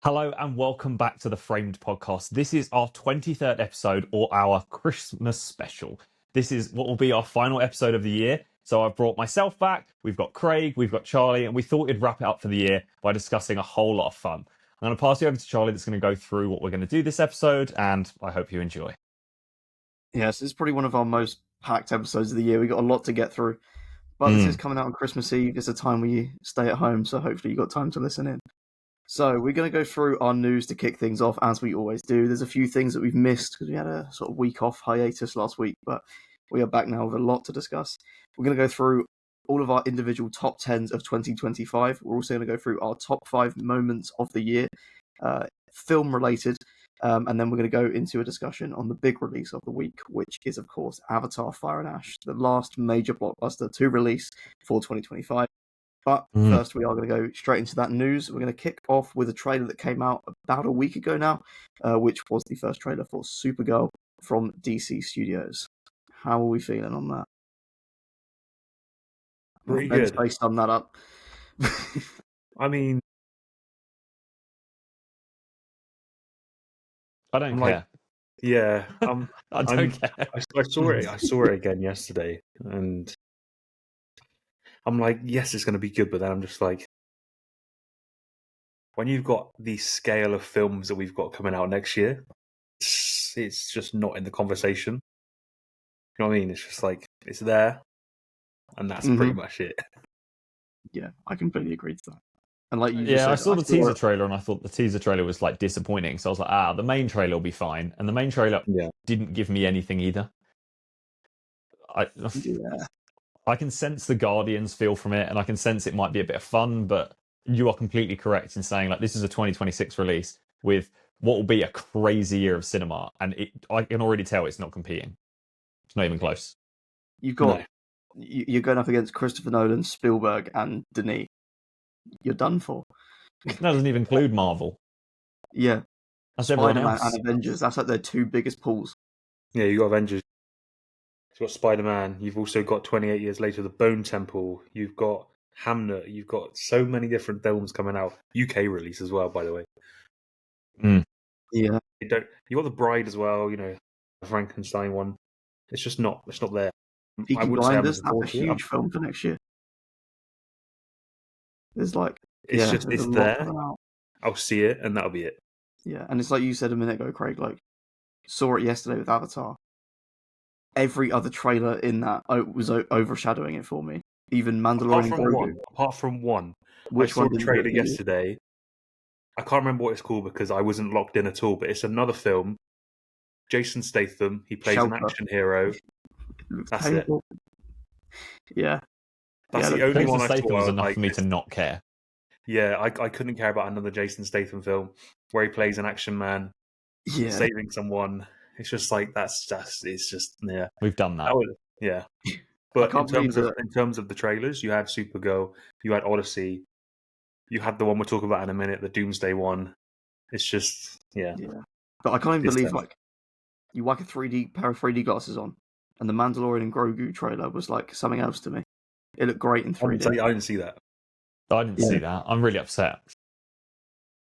Hello and welcome back to the Framed Podcast. This is our 23rd episode or our Christmas special. This is what will be our final episode of the year. So I've brought myself back, we've got Craig, we've got Charlie, and we thought we'd wrap it up for the year by discussing a whole lot of fun. I'm going to pass you over to Charlie that's going to go through what we're going to do this episode, and I hope you enjoy. Yes, it's probably one of our most packed episodes of the year. We got a lot to get through. But this is coming out on Christmas Eve. It's a time where you stay at home, so hopefully you got time to listen in. So we're going to go through our news to kick things off, as we always do. There's a few things that we've missed because we had a sort of week off hiatus last week, but we are back now with a lot to discuss. We're going to go through all of our individual top 10s of 2025. We're also going to go through our top 5 moments of the year, film related, and then we're going to go into a discussion on the big release of the week, which is, of course, Avatar: Fire and Ash, the last major blockbuster to release for 2025. But first, we are going to go straight into that news. We're going to kick off with a trailer that came out about a week ago now, which was the first trailer for Supergirl from DC Studios. How are we feeling on that? Pretty good. I summed that up. I mean, I don't care. Yeah, I don't care. I saw it. I saw it again yesterday, and I'm like, yes, it's going to be good. But then I'm just like, when you've got the scale of films that we've got coming out next year, it's just not in the conversation. You know what I mean? It's just like it's there, and that's pretty much it. Yeah, I completely agree to that. And like you I saw the teaser trailer and I thought the teaser trailer was like disappointing. So I was like, the main trailer will be fine. And the main trailer didn't give me anything either. I can sense the Guardians feel from it, and I can sense it might be a bit of fun, but you are completely correct in saying like this is a 2026 release with what will be a crazy year of cinema, and I can already tell it's not competing. It's not even close. You're going up against Christopher Nolan, Spielberg, and Denis. You're done for. That doesn't even include Marvel. Yeah. That's everyone Spider-Man else. and Avengers. That's like their two biggest pools. Yeah, you got Avengers. You've got Spider-Man. You've also got 28 Years Later, The Bone Temple. You've got Hamnet. You've got so many different films coming out. UK release as well, by the way. Yeah. You got The Bride as well. You know, the Frankenstein one. It's just not. It's not there. Peaky Blinders. That's a huge film for next year. There's like it's there. I'll see it, and that'll be it. Yeah, and it's like you said a minute ago, Craig. Like, saw it yesterday with Avatar. Every other trailer in that was overshadowing it for me. Even Mandalorian. Apart from one. Which I saw the trailer yesterday. I can't remember what it's called because I wasn't locked in at all. But it's another film. Jason Statham. He plays an action hero. That's it. Yeah. That's the only one I saw. Was enough for me to not care. Yeah, I couldn't care about another Jason Statham film where he plays an action man saving someone. It's just like it's just We've done that. But in terms of the trailers, you had Supergirl, you had Odyssey, you had the one we're talking about in a minute, the Doomsday one. It's just But I can't even believe like you whack a pair of 3D glasses on, and the Mandalorian and Grogu trailer was like something else to me. It looked great in 3D. I didn't see that. I didn't see that. I'm really upset.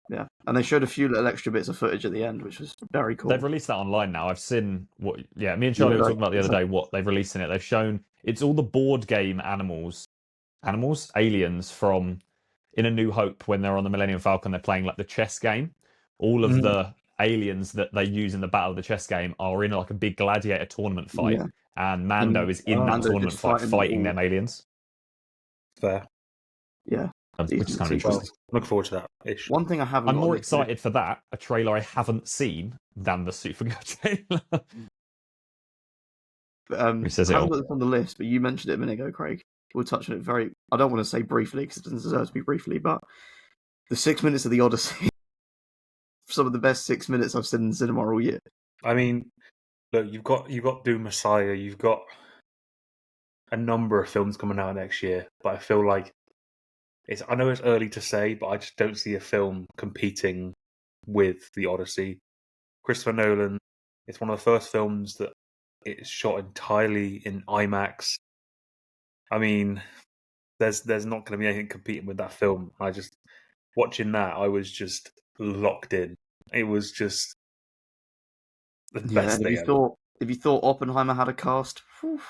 Yeah, and they showed a few little extra bits of footage at the end, which was very cool. They've released that online now. I've seen me and Charlie were talking about the other day what they've released in it. They've shown it's all the board game aliens from In A New Hope when they're on the Millennium Falcon. They're playing like the chess game. All of the aliens that they use in the battle of the chess game are in like a big gladiator tournament fight, and Mando is in that tournament fight fighting them aliens. Fair. Yeah. Which is kind of interesting. Look forward to that. One thing I'm more excited for that, a trailer I haven't seen, than the Supergirl trailer. I haven't got this on the list, but you mentioned it a minute ago, Craig. We'll touch on it I don't want to say briefly because it doesn't deserve to be briefly, but the 6 minutes of the Odyssey, some of the best 6 minutes I've seen in cinema all year. I mean, look, you've got Doom Messiah, you've got a number of films coming out next year, but I feel like I know it's early to say, but I just don't see a film competing with the Odyssey. Christopher Nolan, it's one of the first films that it's shot entirely in IMAX. I mean, there's not going to be anything competing with that film. Watching that, I was just locked in. It was just the best thing ever. If you thought Oppenheimer had a cast, whew.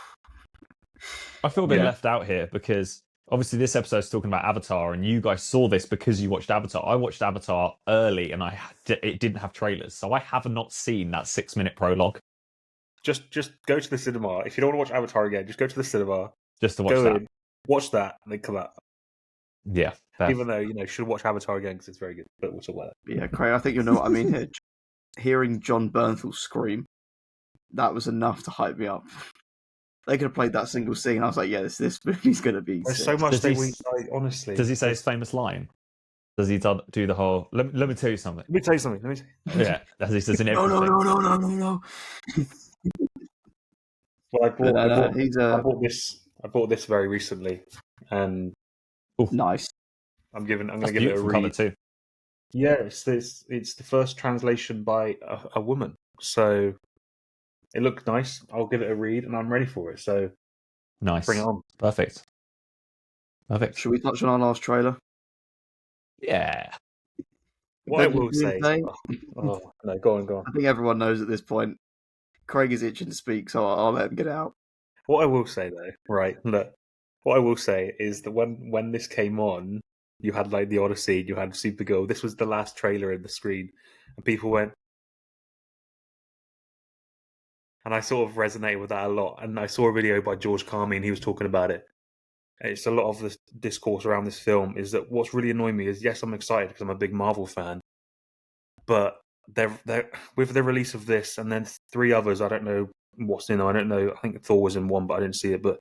I feel a bit left out here because obviously this episode is talking about Avatar, and you guys saw this because you watched Avatar. I watched Avatar early, and it didn't have trailers, so I have not seen that 6-minute prologue. Just go to the cinema. If you don't want to watch Avatar again, just go to the cinema. Just to watch watch that, and then come out. Yeah. Even though, you should watch Avatar again because it's very good, but we'll talk about it. Yeah, Craig, I think you know what I mean here. Hearing John Bernthal scream, that was enough to hype me up. They could have played that single scene. I was like, yeah, this movie's going to be There's sick. so much honestly. Does he say his famous line? Does he do the whole, let me tell you something? Let me tell you something. Yeah, as he says in everything. No. Well, I bought this very recently, and nice. I'm going to give it a read. Cover too. Yeah, it's the first translation by a woman, so it looked nice. I'll give it a read, and I'm ready for it. So nice, bring it on. Perfect. Should we touch on our last trailer? Yeah. What I will say. No, go on. I think everyone knows at this point. Craig is itching to speak, so I'll let him get out. What I will say though, right? Look, what I will say is that when this came on, you had like the Odyssey, you had Supergirl. This was the last trailer in the screen, and people went, and I sort of resonated with that a lot. And I saw a video by George Carmi, and he was talking about it. And it's a lot of the discourse around this film is that what's really annoying me is, yes, I'm excited because I'm a big Marvel fan, but they're with the release of this and then 3 others, I don't know what's in them. I don't know. I think Thor was in one, but I didn't see it. But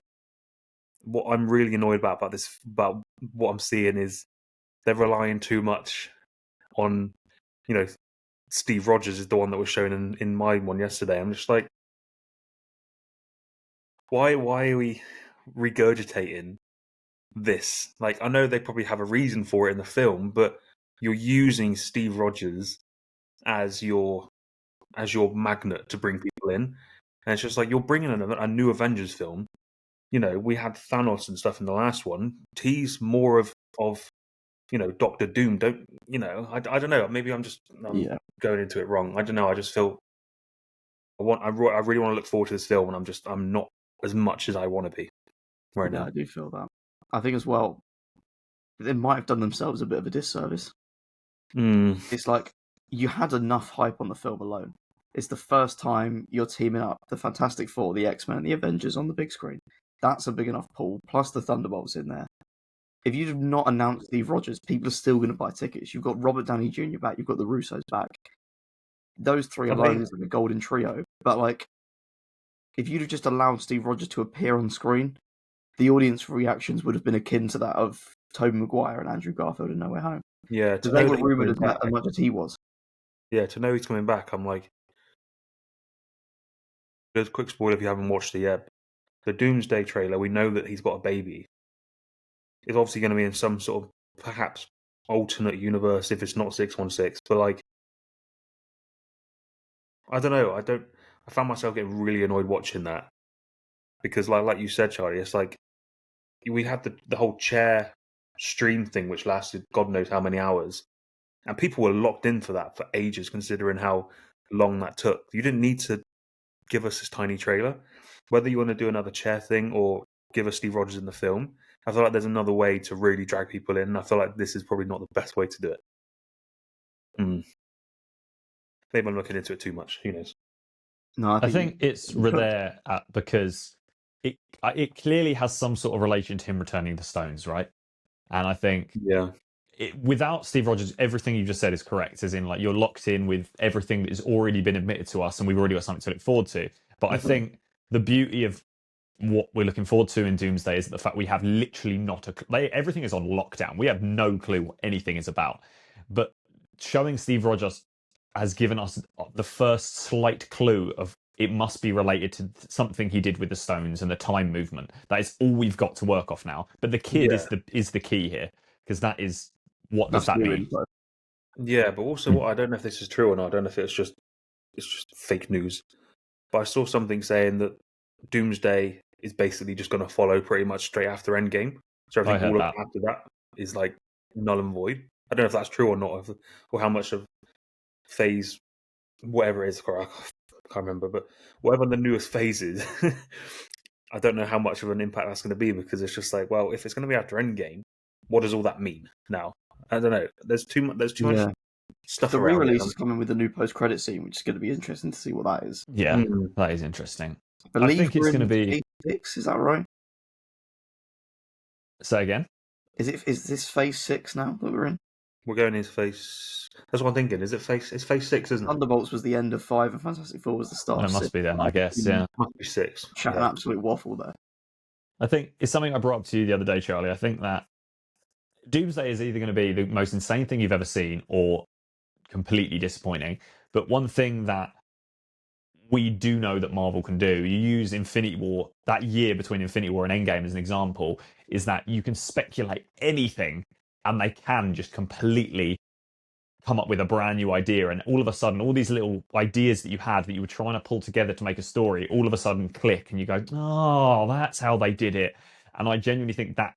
what I'm really annoyed about what I'm seeing is they're relying too much on, Steve Rogers is the one that was shown in my one yesterday. I'm just like, why are we regurgitating this? Like, I know they probably have a reason for it in the film, but you're using Steve Rogers as your magnet to bring people in, and it's just like you're bringing in a new Avengers film. We had Thanos and stuff in the last one. Tease more of Doctor Doom. I don't know. Maybe I'm just going into it wrong. I don't know. I just feel I really want to look forward to this film, and I'm not as much as I want to be right now. I do feel that. I think as well, they might have done themselves a bit of a disservice. It's like you had enough hype on the film alone. It's the first time you're teaming up the Fantastic Four, the X-Men, and the Avengers on the big screen. That's a big enough pool, plus the Thunderbolts in there. If you have not announced Steve Rogers, people are still going to buy tickets. You've got Robert Downey Jr. back, you've got the Russos back. Those 3 alone is like a golden trio. But if you'd have just allowed Steve Rogers to appear on screen, the audience reactions would have been akin to that of Tobey Maguire and Andrew Garfield in No Way Home. Yeah, they were rumoured as much as he was. Yeah, to know he's coming back, I'm like, there's a quick spoiler if you haven't watched it yet. The Doomsday trailer, we know that he's got a baby. It's obviously going to be in some sort of perhaps alternate universe if it's not 616. But I don't know. I found myself getting really annoyed watching that because, like you said, Charlie, it's like we had the whole chair stream thing, which lasted God knows how many hours, and people were locked in for that for ages, considering how long that took. You didn't need to give us this tiny trailer. Whether you want to do another chair thing or give us Steve Rogers in the film, I feel like there's another way to really drag people in. I feel like this is probably not the best way to do it. Maybe I'm looking into it too much. Who knows? No, I think it's there because it clearly has some sort of relation to him returning the stones, right? And I think without Steve Rogers, everything you just said is correct. As in, you're locked in with everything that has already been admitted to us, and we've already got something to look forward to. But I think the beauty of what we're looking forward to in Doomsday is the fact we have literally everything is on lockdown. We have no clue what anything is about. But showing Steve Rogers has given us the first slight clue of it must be related to something he did with the stones and the time movement. That is all we've got to work off now. But the kid is the key here, because that is what does that mean? Yeah, but also I don't know if this is true or not. I don't know if it's just fake news. But I saw something saying that Doomsday is basically just going to follow pretty much straight after Endgame. So everything all after that is null and void. I don't know if that's true or not, or how much of phase whatever it is. I can't remember, but whatever the newest phase is, I don't know how much of an impact that's going to be, because it's just like, well, if it's going to be after Endgame, what does all that mean now? I don't know. There's too much stuff The around re-release it. is coming with a new post-credit scene, which is going to be interesting to see what that is. Yeah, that is interesting. I believe think it's we're going to in be. phase 6, is that right? Say again. Is this phase 6 now that we're in? We're going into phase. That's what I'm thinking. Is it phase? It's phase 6, isn't it? Thunderbolts was the end of 5, and Fantastic Four was the start. Well, it of must 6. be then, I guess. Yeah. Must be 6. Chatting absolute waffle there. I think it's something I brought up to you the other day, Charlie. I think that Doomsday is either going to be the most insane thing you've ever seen or completely disappointing. But one thing that we do know that Marvel can do, you use Infinity War, that year between Infinity War and Endgame as an example, is that you can speculate anything and they can just completely come up with a brand new idea. And all of a sudden, all these little ideas that you had that you were trying to pull together to make a story, all of a sudden click and you go, oh, that's how they did it. And I genuinely think that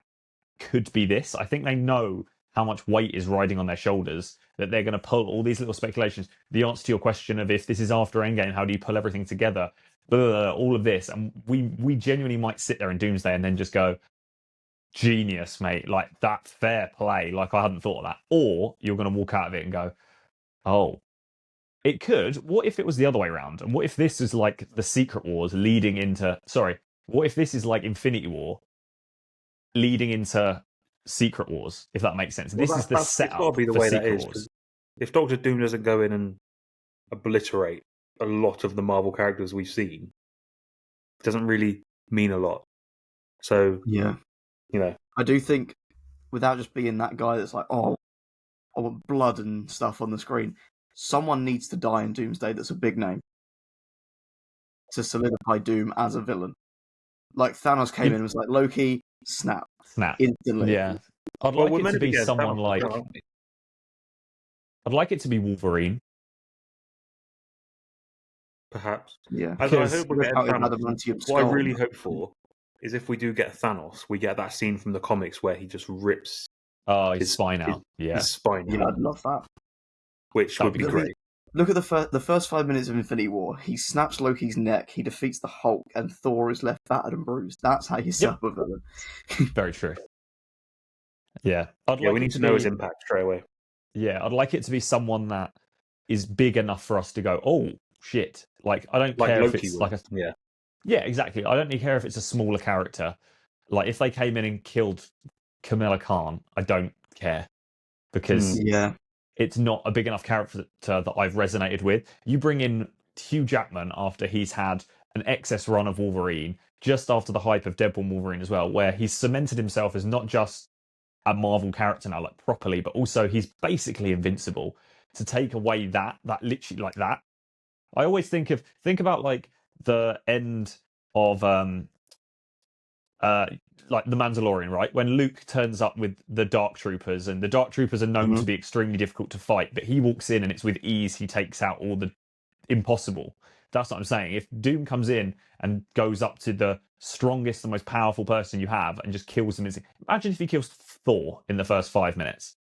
could be this. I think they know how much weight is riding on their shoulders, that they're going to pull all these little speculations. The answer to your question of if this is after Endgame, how do you pull everything together? All of this. And we genuinely might sit there in Doomsday and then just go, genius, mate. Like, that fair play. Like, I hadn't thought of that. Or you're going to walk out of it and go, oh, it could. What if it was the other way around? And what if this is like the Secret Wars leading into... Sorry. What if this is like Infinity War leading into Secret Wars, if that makes sense? This is the setup. It's got to be the way that is. If Doctor Doom doesn't go in and obliterate a lot of the Marvel characters we've seen, it doesn't really mean a lot. So, yeah, I do think, without just being that guy that's like, oh, I want blood and stuff on the screen, someone needs to die in Doomsday that's a big name to solidify Doom as a villain. Like, Thanos came in and was like, Loki, snap. Instantly. Yeah. I'd like it to be someone like... I'd like it to be Wolverine. Perhaps. Yeah. I hope we get Thanos. What I really hope for is if we do get Thanos, we get that scene from the comics where he just rips his spine out. His spine out. Yeah, I'd love that. Which would be great. Look at the first 5 minutes of Infinity War. He snaps Loki's neck, he defeats the Hulk, and Thor is left battered and bruised. That's how you set up a villain. Very true. Yeah. We need to know his impact straight away. Yeah, I'd like it to be someone that is big enough for us to go, oh, shit. Like, I don't care if it's like a... Yeah, exactly. I don't really care if it's a smaller character. Like, if they came in and killed Kamala Khan, I don't care. Because it's not a big enough character that I've resonated with. You bring in Hugh Jackman after he's had an excess run of Wolverine, just after the hype of Deadpool Wolverine as well, where he's cemented himself as not just a Marvel character now, like, properly, but also he's basically invincible. To take away that literally, like, that. I always think about like the end of like the Mandalorian, right? When Luke turns up with the Dark Troopers, and the Dark Troopers are known to be extremely difficult to fight, but he walks in and it's with ease he takes out all the impossible. That's what I'm saying. If Doom comes in and goes up to the strongest, the most powerful person you have and just kills them, imagine if he kills Thor in the first 5 minutes.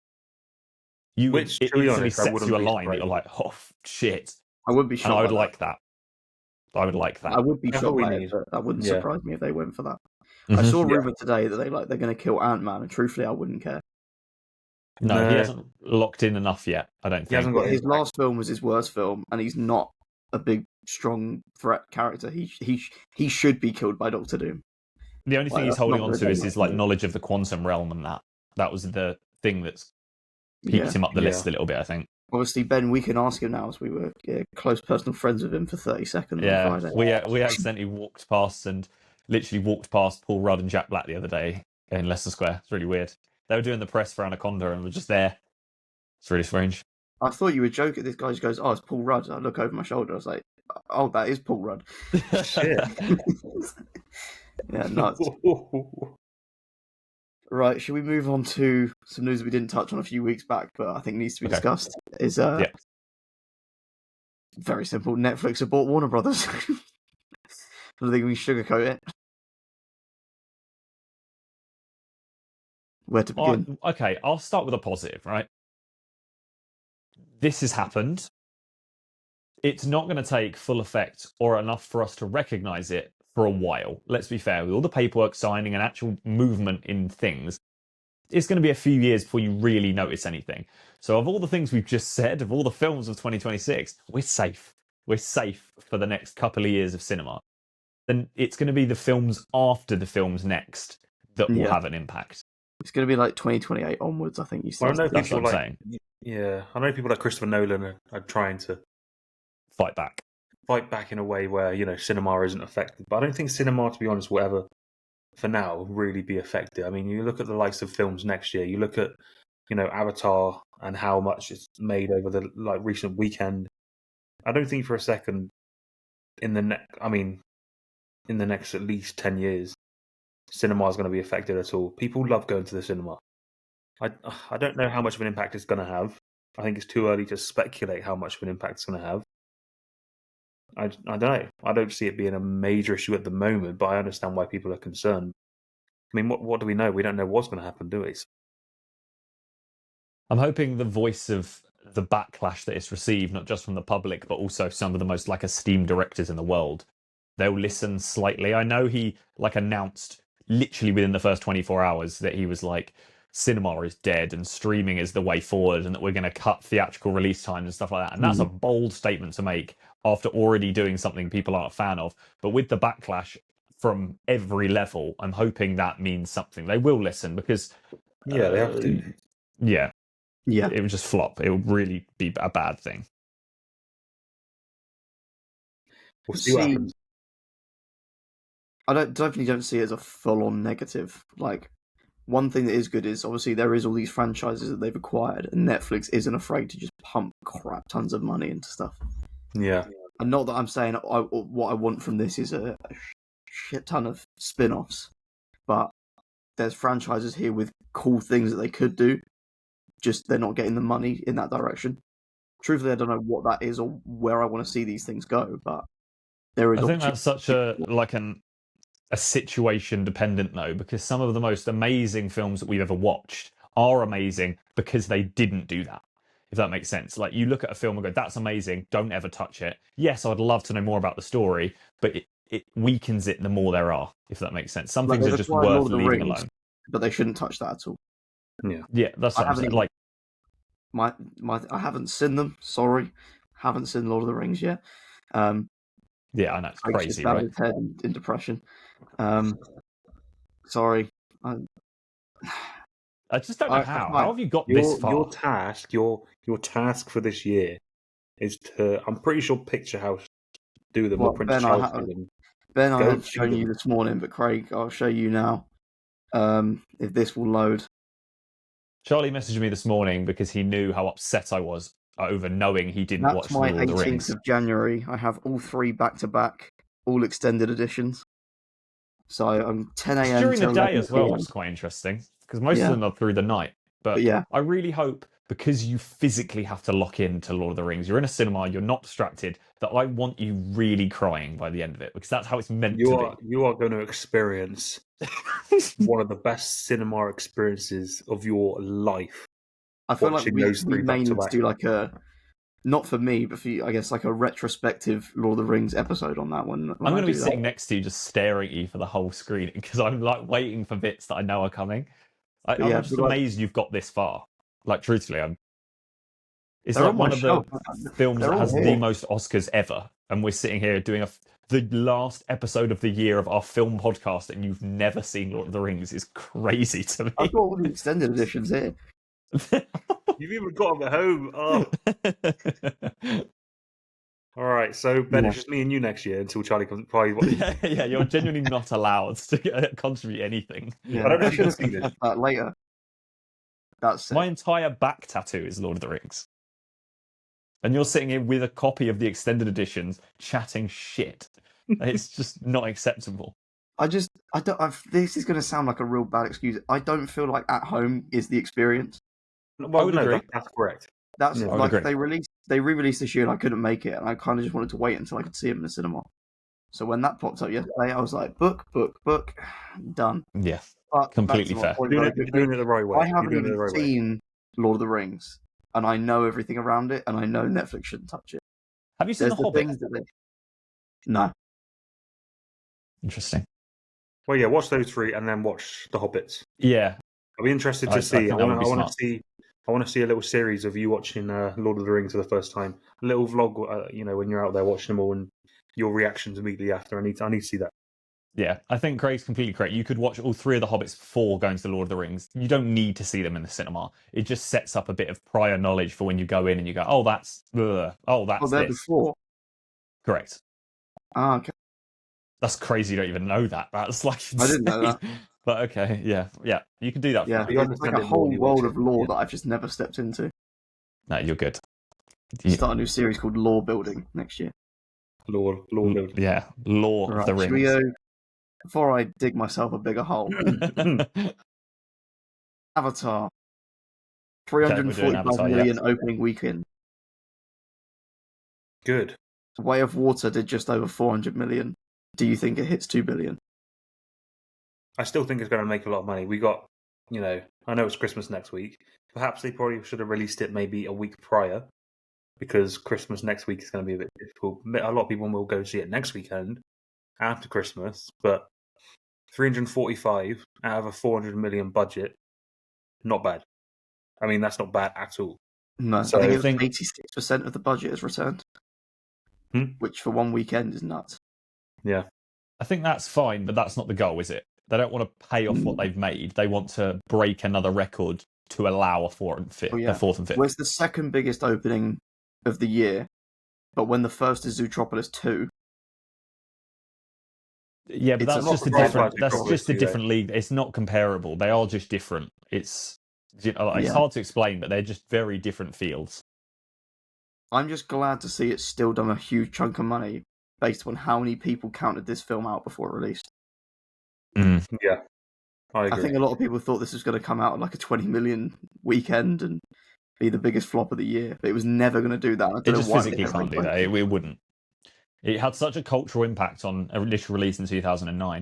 It instantly sets you a line that you're like, oh shit. I would be shocked. I would like that. I would like that. I would be shocked by it, but that wouldn't surprise me if they went for that. I saw a rumor today that they're going to kill Ant-Man, and truthfully, I wouldn't care. No, he hasn't locked in enough yet. I don't think. He hasn't got his last film was his worst film, and he's not a big, strong threat character. He should be killed by Doctor Doom. The only thing he's holding on to is his like knowledge of the quantum realm, and that was the thing that's peaked him up the list a little bit, I think. Obviously, Ben, we can ask him now, as we were close personal friends with him for 30 seconds on Friday. We accidentally walked past Paul Rudd and Jack Black the other day in Leicester Square. It's really weird. They were doing the press for Anaconda and were just there. It's really strange. I thought you were joking. This guy just goes, oh, it's Paul Rudd. I look over my shoulder. I was like, oh, that is Paul Rudd. Shit. Yeah, nuts. Right, should we move on to some news that we didn't touch on a few weeks back, but I think needs to be discussed? Very simple. Netflix have bought Warner Brothers. I don't think we sugarcoat it. Where to begin? Okay, I'll start with a positive, right? this has happened. It's not going to take full effect or enough for us to recognise it for a while. Let's be fair, with all the paperwork signing and actual movement in things, it's going to be a few years before you really notice anything. So of all the things we've just said, of all the films of 2026, we're safe. We're safe for the next couple of years of cinema. Then it's going to be the films after the films next that will have an impact. It's going to be like 2028 onwards, I think you said. I know That's people what I'm like, saying. yeah, I know people like Christopher Nolan are trying to Fight back in a way where, you know, cinema isn't affected. But I don't think cinema, to be honest, will ever, for now, will really be affected. I mean, you look at the likes of films next year, you look at, you know, Avatar and how much it's made over the recent weekend. I don't think for a second in the next at least 10 years, cinema is going to be affected at all. People love going to the cinema. I don't know how much of an impact it's going to have. I think it's too early to speculate how much of an impact it's going to have. I don't know. I don't see it being a major issue at the moment, but I understand why people are concerned. I mean, what do we know? We don't know what's going to happen, do we? I'm hoping the voice of the backlash that it's received, not just from the public, but also some of the most esteemed directors in the world, they'll listen slightly. I know he announced literally within the first 24 hours that he was like, cinema is dead and streaming is the way forward and that we're going to cut theatrical release times and stuff like that. And that's a bold statement to make after already doing something people aren't a fan of. But with the backlash from every level, I'm hoping that means something. They will listen because... Yeah, they have to. Yeah. Yeah. It would just flop. It would really be a bad thing. We'll see what happens. I definitely don't see it as a full-on negative. Like, one thing that is good is obviously there is all these franchises that they've acquired, and Netflix isn't afraid to just pump crap tons of money into stuff. Yeah. And not that I'm saying what I want from this is a shit ton of spin-offs, but there's franchises here with cool things that they could do, just they're not getting the money in that direction. Truthfully, I don't know what that is or where I want to see these things go, but there is. I think that's such a situation dependent though, because some of the most amazing films that we've ever watched are amazing because they didn't do that. If that makes sense. Like, you look at a film and go, that's amazing, don't ever touch it. Yes, I'd love to know more about the story, but it weakens it the more there are, if that makes sense. Some things are just worth leaving alone. But they shouldn't touch that at all. Yeah, that's what I'm saying. Like, I haven't seen them, sorry. Haven't seen Lord of the Rings yet. Yeah, I know, it's crazy, right? His head in depression. Sorry. I just don't know how. How have you got this far? Your task for this year is to, I'm pretty sure Picture House do them. Well, or Prince Charles do them. Ben, I have shown you this morning, but Craig, I'll show you now. If this will load. Charlie messaged me this morning because he knew how upset I was over knowing he didn't watch Lord of the Rings. That's my 18th of January. I have all three back-to-back, all extended editions. So I'm 10 a.m. during the day as well, which is quite interesting, because most of them are through the night. But yeah, I really hope, because you physically have to lock into Lord of the Rings, you're in a cinema, you're not distracted, that I want you really crying by the end of it, because that's how it's meant to be. You are going to experience one of the best cinema experiences of your life. I feel like we may need to do like a, not for me, but for you, I guess like a retrospective Lord of the Rings episode on that one. I'm going to be sitting next to you just staring at you for the whole screen, because I'm like waiting for bits that I know are coming. I'm just amazed you've got this far. Like, truthfully, it's like one of the films that has the most Oscars ever, and we're sitting here doing the last episode of the year of our film podcast, and you've never seen Lord of the Rings. Is crazy to me. I've got all the extended editions here. You've even got them at home. Oh. All right, so Ben, it's just me and you next year until Charlie comes. Yeah, you're genuinely not allowed to contribute anything. Yeah, I don't know if you should have seen that later. That's my entire back tattoo is Lord of the Rings, and you're sitting here with a copy of the extended editions, chatting shit. It's just not acceptable. This is going to sound like a real bad excuse. I don't feel like at home is the experience. Well, I would agree. That's correct. That's like they re-released this year, and I couldn't make it, and I kind of just wanted to wait until I could see it in the cinema. So when that popped up yesterday, I was like, book, done. Yeah, but completely fair. You're doing it the right way. I haven't even seen Lord of the Rings, and I know everything around it, and I know Netflix shouldn't touch it. Have you seen There's The the Hobbit? things that they... No. Interesting. Well, yeah, watch those three and then watch The Hobbits. Yeah. I'll be interested to I see. think that would be smart. I want to see a little series of you watching Lord of the Rings for the first time. A little vlog, when you're out there watching them all and your reactions immediately after. I need to see that. Yeah, I think Craig's completely correct. You could watch all three of the Hobbits before going to the Lord of the Rings. You don't need to see them in the cinema. It just sets up a bit of prior knowledge for when you go in and you go, oh, that's There this. before. Correct. Ah, okay. That's crazy. You don't even know that. That's like insane. I didn't know that. But okay, yeah, you can do that. Yeah, For You it's understand like a it more whole when you watch world it. of lore Yeah. that I've just never stepped into. No, you're good. Start a new series called Lore Building next year. Lord building. Yeah, Lord of the Should we Rings. go, before I dig myself a bigger hole, Avatar. we're doing 345 Avatar, million opening weekend. Good. Way of Water did just over 400 million. Do you think it hits 2 billion? I still think it's going to make a lot of money. We got, I know it's Christmas next week. Perhaps they probably should have released it maybe a week prior, because Christmas next week is going to be a bit difficult. A lot of people will go see it next weekend after Christmas, but 345 out of a 400 million budget, not bad. I mean, that's not bad at all. No, So- I think I it was think- 86% of the budget is returned, which for one weekend is nuts. Yeah. I think that's fine, but that's not the goal, is it? They don't want to pay off what they've made. They want to break another record to allow a fourth and fifth. Oh, yeah. A fourth and fifth. Well, it's the second biggest opening of the year, but when the first is Zootropolis 2, Yeah, but It's that's a just a lot different. of That's progress, just a yeah. different league. It's not comparable. They are just different. It's it's Yeah. hard to explain, but they're just very different fields. I'm just glad to see it's still done a huge chunk of money based on how many people counted this film out before it released. Yeah. I I agree. think a lot of people thought this was going to come out at like a 20 million weekend and be the biggest flop of the year, but it was never going to do that. I don't It know just why they physically never can't do went. that. It wouldn't. It had such a cultural impact on initial release in 2009.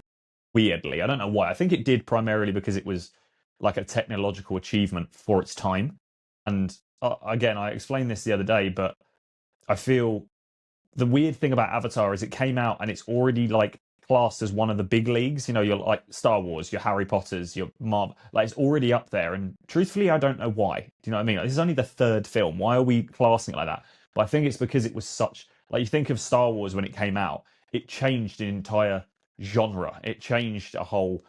Weirdly, I don't know why. I think it did primarily because it was like a technological achievement for its time. And again, I explained this the other day, but I feel the weird thing about Avatar is it came out and it's already like classed as one of the big leagues. You're like Star Wars, your Harry Potters, your Marvel. Like it's already up there. And truthfully, I don't know why. Do you know what I mean? Like, this is only the third film. Why are we classing it like that? But I think it's because it was such, like, you think of Star Wars when it came out, it changed an entire genre. It changed a whole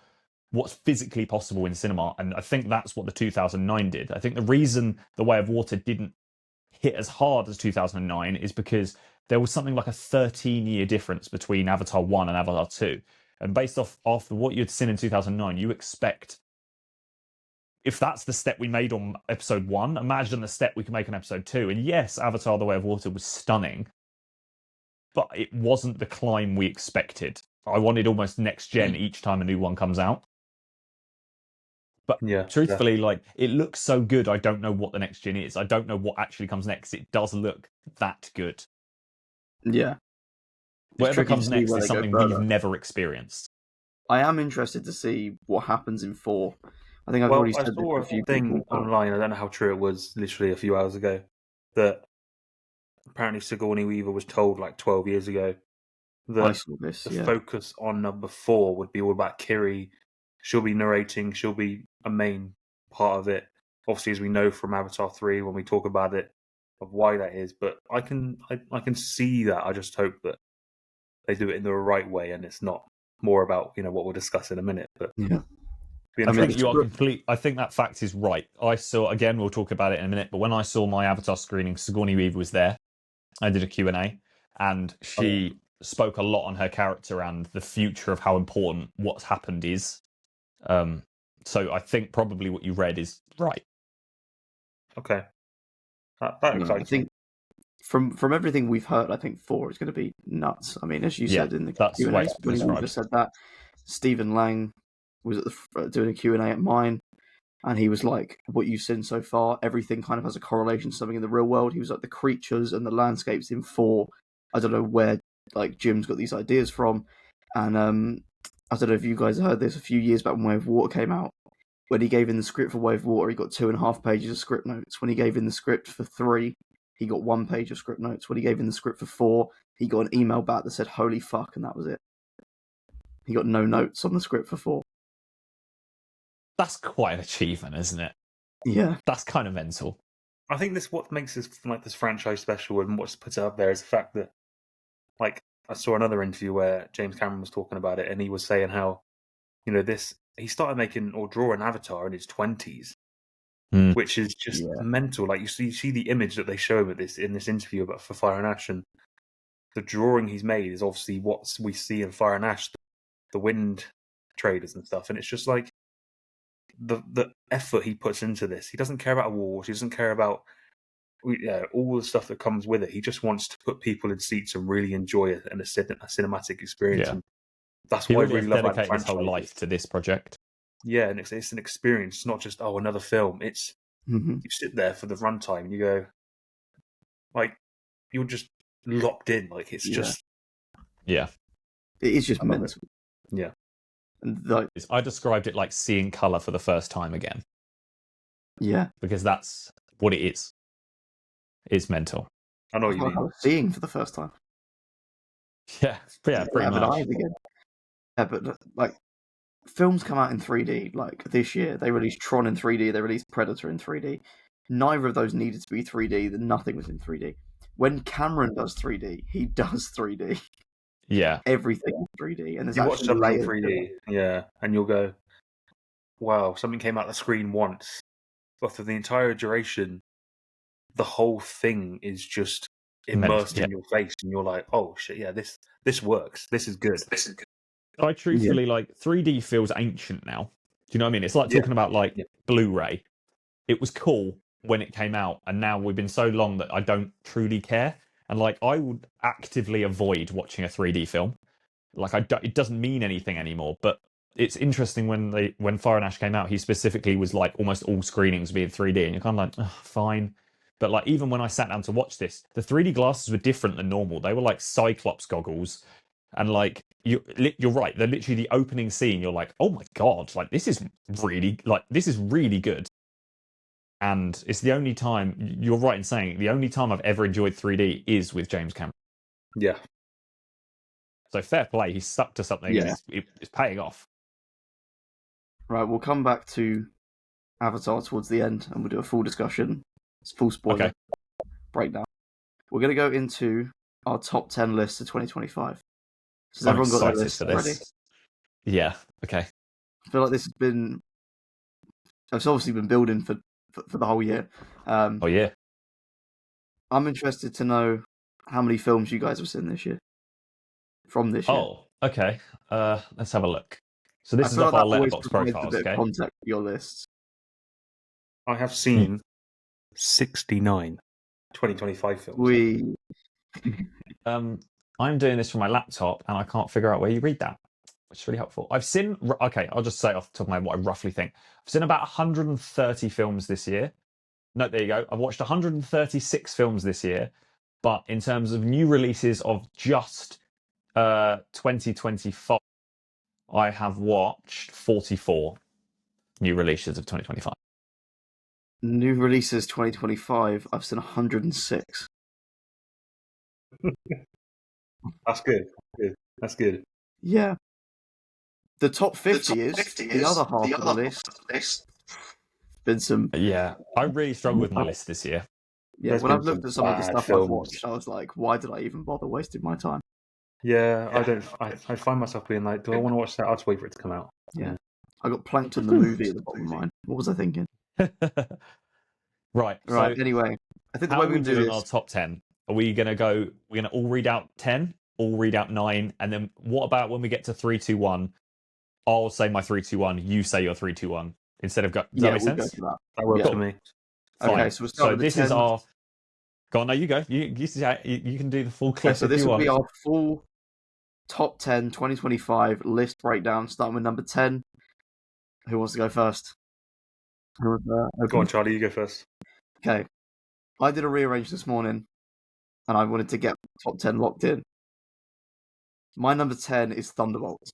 what's physically possible in cinema. And I think that's what the 2009 did. I think the reason The Way of Water didn't hit as hard as 2009 is because there was something like a 13-year difference between Avatar 1 and Avatar 2. And based off what you'd seen in 2009, you expect, if that's the step we made on episode 1, imagine the step we can make on episode 2. And yes, Avatar The Way of Water was stunning, but it wasn't the climb we expected. I wanted almost next gen each time a new one comes out. But Yeah, truthfully, like, it looks so good, I don't know what the next gen is. I don't know what actually comes next. It does look that good. Yeah. It's Whatever tricky to comes see next where is they go something further. we've never experienced. I am interested to see what happens in 4. I think I've Well, already I said this saw to a a few thing people. but- online. I don't know how true it was. Literally a few hours ago, that apparently Sigourney Weaver was told like 12 years ago I that saw this, the yeah. focus on number 4 would be all about Kiri. She'll be narrating. She'll be a main part of it. Obviously, as we know from Avatar 3, when we talk about it, of why that is. But I can see that. I just hope that they do it in the right way, and it's not more about what we'll discuss in a minute. But Yeah. be I mean, I think interesting. you are complete. I think that fact is right. I saw, again, we'll talk about it in a minute, but when I saw my Avatar screening, Sigourney Weaver was there. I did a Q&A, and she spoke a lot on her character and the future of how important what's happened is. So I think probably what you read is right. Okay, that No, I excites me. think from everything we've heard, I think 4 is going to be nuts. I mean, as you Yeah, said in the that's the Q&A, way it's when described. Weaver said that, Stephen Lang was at doing a Q&A at mine, and he was like, what you've seen so far, everything kind of has a correlation to something in the real world. He was like, the creatures and the landscapes in 4, I don't know where like Jim's got these ideas from, and I don't know if you guys heard this a few years back when Way of Water came out. When he gave in the script for Wave Water, he got 2.5 pages of script notes. When he gave in the script for 3, he got 1 page of script notes. When he gave in the script for 4, he got an email back that said, "Holy fuck," and that was it. He got no notes on the script for 4. That's quite an achievement, isn't it? Yeah. That's kind of mental. I think what makes this franchise special and what's put it up there is the fact that, like, I saw another interview where James Cameron was talking about it, and he was saying how, he started making or drawing Avatar in his 20s, which is just mental. Like, you see the image that they show him in this interview for Fire and Ash, and the drawing he's made is obviously what we see in Fire and Ash, the wind traders and stuff, and it's just like the effort he puts into this. He doesn't care about awards. He doesn't care about all the stuff that comes with it. He just wants to put people in seats and really enjoy it and a cinematic experience. Yeah. And that's He why really I really love that dedicated his whole life to this project. Yeah, and it's an experience. It's not just another film. It's you sit there for the runtime and you go, like, you're just locked in. Like, it's just it is just mental. Yeah. And I described it like seeing colour for the first time again. Yeah. Because that's what it is. It's mental. I know what you mean. I was seeing for the first time. Yeah, pretty much. Again. Yeah, but like, films come out in 3D. Like, this year, they released Tron in 3D, they released Predator in 3D. Neither of those needed to be 3D, nothing was in 3D. When Cameron does 3D, he does 3D. Yeah. Everything in 3D. And you watch something in 3D, and you'll go, wow, something came out the screen once. But for the entire duration, the whole thing is just immersed in your face, and you're like, oh shit, yeah, this works. This is good. I truthfully, like, 3D feels ancient now. Do you know what I mean? It's like talking about, like, Blu-ray. It was cool when it came out, and now we've been so long that I don't truly care. And, like, I would actively avoid watching a 3D film. Like, it doesn't mean anything anymore. But it's interesting when Fire and Ash came out, he specifically was like almost all screenings being 3D, and you're kind of like, oh, fine. But like, even when I sat down to watch this, the 3D glasses were different than normal. They were like Cyclops goggles, and like you're right. They're literally the opening scene. You're like, oh my god, like this is really good. And it's the only time, you're right in saying, the only time I've ever enjoyed 3D is with James Cameron. Yeah. So fair play, he's stuck to something. Yeah. It's paying off. Right, we'll come back to Avatar towards the end, and we'll do a full discussion. It's full spoiler breakdown. We're going to go into our top 10 lists of 2025. So has everyone got their list ready? Yeah, okay. I feel like this has been... It's obviously been building for the whole year. Oh, yeah. I'm interested to know how many films you guys have seen this year. From this year. Oh, okay. Let's have a look. So this is off our Letterboxd profiles, okay? Contact your lists. I have seen 69 2025 films. I'm doing this from my laptop, and I can't figure out where you read that, which is really helpful. I've seen... Okay, I'll just say off the top of my head what I roughly think. I've seen about 130 films this year. No, there you go. I've watched 136 films this year, but in terms of new releases of just 2025, I have watched 44 new releases of 2025. New releases 2025, I've seen 106. That's good. That's good. Yeah. The top 50 is the other half of the list. Been some... Yeah, I really struggled with my list this year. Yeah, when I've looked at some of the stuff I've watched, I was like, why did I even bother wasting my time? Yeah, I find myself being like, do I want to watch that? I'll just wait for it to come out. Yeah. I got Plankton the movie at the bottom of mine. What was I thinking? Right. So anyway, I think the how way are we're we going to do doing this... our top 10? Are we going to all read out 10, all read out 9, and then what about when we get to 3, 2, 1? I'll say my 3, 2, 1, you say your 3 2, 1 instead of... Does that make sense? Go for that. That works for me. Fine. Okay, so we'll start with this 10. is our... Go on, no, you go. You can do the full clip so if this you will want. be our full top 10 2025 list breakdown, starting with number 10. Who wants to go first? Go on, Charlie, you go first. Okay. I did a rearrange this morning, and I wanted to get top 10 locked in. My number 10 is Thunderbolts.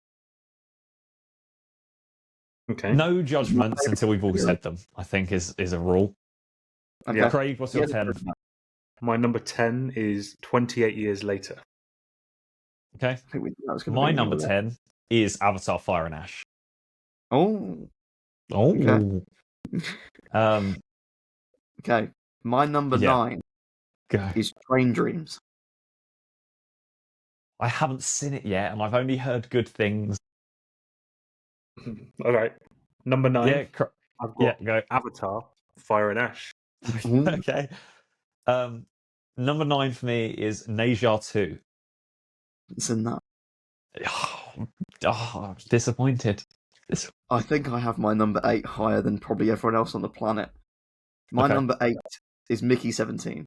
Okay. No judgments until we've all said them, I think is a rule. Okay. Yeah. Craig, what's your 10? My number 10 is 28 Years Later. Okay. I think we knew that was gonna My be number anyway. 10 is Avatar Fire and Ash. Oh, Oh. Okay. Okay. My number Yeah. 9 Go. is Train Dreams. I haven't seen it yet, and I've only heard good things. All right. Number 9. Yeah, I've got yeah, go. Avatar Fire and Ash. Okay. Number 9 for me is Neja 2. It's in that. I'm disappointed. I think I have my number 8 higher than probably everyone else on the planet. My Okay. number 8 is Mickey 17.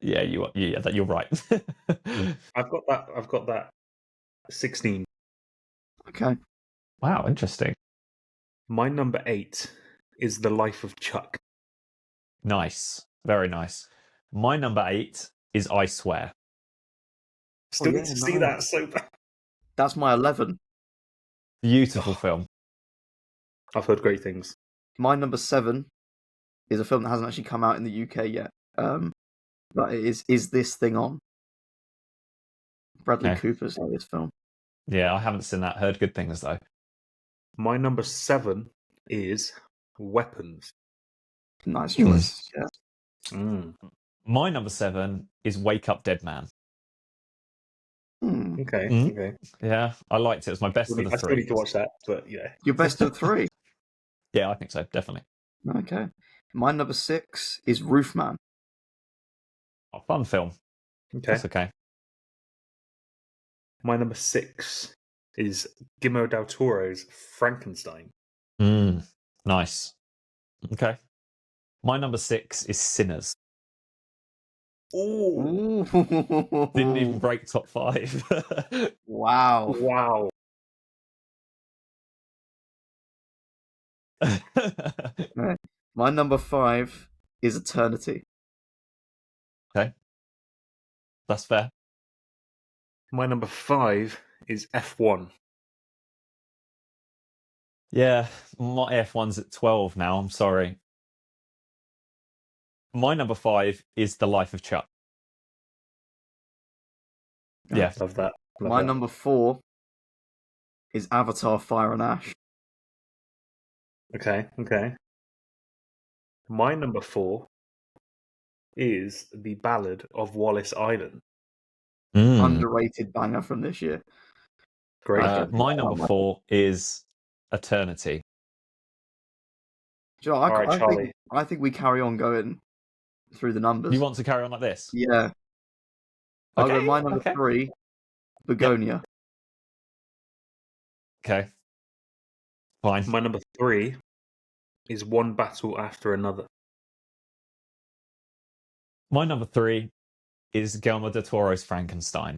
Yeah, you're right. I've got that 16. Okay. Wow, interesting. My number 8 is The Life of Chuck. Nice. Very nice. My number 8 is I Swear. Still yeah, need to see nice. that so bad. That's my 11. Beautiful film. I've heard great things. My number 7 is a film that hasn't actually come out in the UK yet. But it is This Thing On? Bradley Okay. Cooper's latest film. Yeah, I haven't seen that. Heard good things though. My number 7 is Weapons. Nice choice. Yeah. Mm. My number 7 is Wake Up Dead Man. Okay. Mm. Okay. Yeah, I liked it. It was my best of the I still three. need to watch that, but yeah. Your best of 3. Yeah, I think so. Definitely. Okay. My number 6 is Roofman. Oh, fun film. Okay. That's okay. My number 6 is Guillermo del Toro's Frankenstein. Nice. Okay. My number 6 is Sinners. Ooh. Didn't even break top 5. Wow. Wow. Right. My number 5 is Eternity. Okay. That's fair. My number 5 is F1. Yeah, my F1's at 12 now. I'm sorry. My number 5 is The Life of Chuck. Yeah. Love that. Love My that. number 4 is Avatar Fire and Ash. Okay. Okay. My number 4 is The Ballad of Wallace Island. Underrated banger from this year. Great. My number 4 is Eternity. Do you know, All right, Charlie. I think we carry on going through the numbers. You want to carry on like this? Yeah. I'll Okay, go my number okay. 3, Begonia. Okay. Fine. My number 3 is One Battle After Another. My number 3 is Guillermo del Toro's Frankenstein.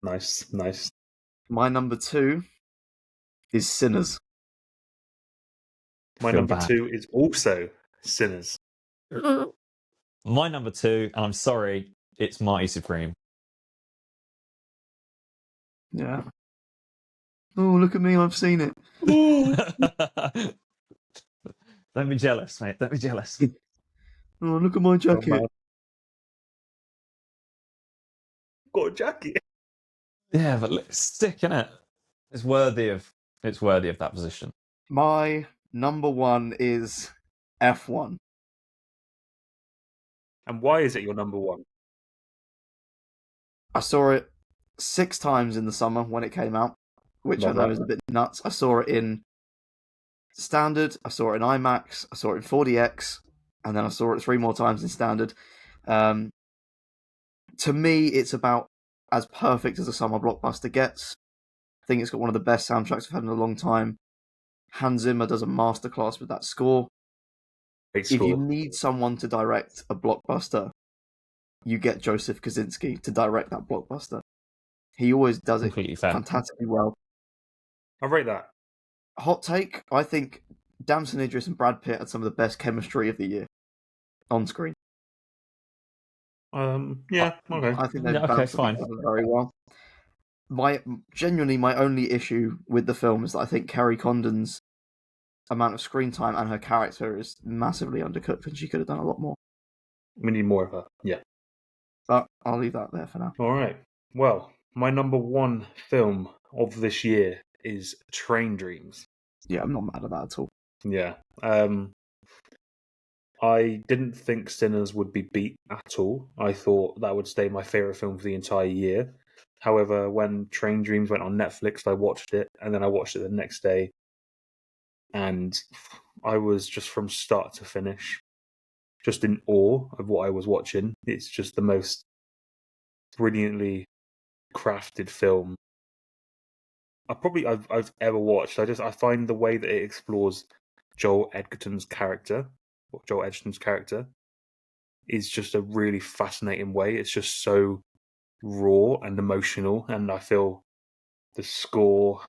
Nice. Nice. My number 2 is Sinners. My Feel number bad. 2 is also Sinners. My number 2, and I'm sorry, it's Mighty Supreme. Yeah. Oh, look at me, I've seen it. Don't be jealous, mate. Don't be jealous. Oh, look at my jacket. Got a jacket. Yeah, but it's sick, innit? It's worthy of that position. My number 1 is F1. And why is it your number 1? I saw it 6 times in the summer when it came out, which Love I know that. is a bit nuts. I saw it in standard, I saw it in IMAX, I saw it in 4DX, and then I saw it 3 more times in standard. To me, it's about as perfect as a summer blockbuster gets. I think it's got one of the best soundtracks I've had in a long time. Hans Zimmer does a masterclass with that score. Great If you score. need someone to direct a blockbuster, you get Joseph Kosinski to direct that blockbuster. He always does it Completely fair. fantastically well. I rate that. Hot take, I think Damson Idris and Brad Pitt had some of the best chemistry of the year on screen. Yeah. Okay. I think they Yeah, okay, bounced fine. together very well. genuinely my only issue with the film is that I think Kerry Condon's amount of screen time and her character is massively undercooked, and she could have done a lot more. We need more of her. Yeah. But I'll leave that there for now. All right. Well, my number one film of this year is Train Dreams. Yeah, I'm not mad at that at all. Yeah. I didn't think Sinners would be beat at all. I thought that would stay my favourite film for the entire year. However, when Train Dreams went on Netflix, I watched it, and then I watched it the next day. And I was just from start to finish, just in awe of what I was watching. It's just the most brilliantly crafted film I've ever watched. I find the way that it explores Joel Edgerton's character is just a really fascinating way. It's just so raw and emotional, and I feel the score,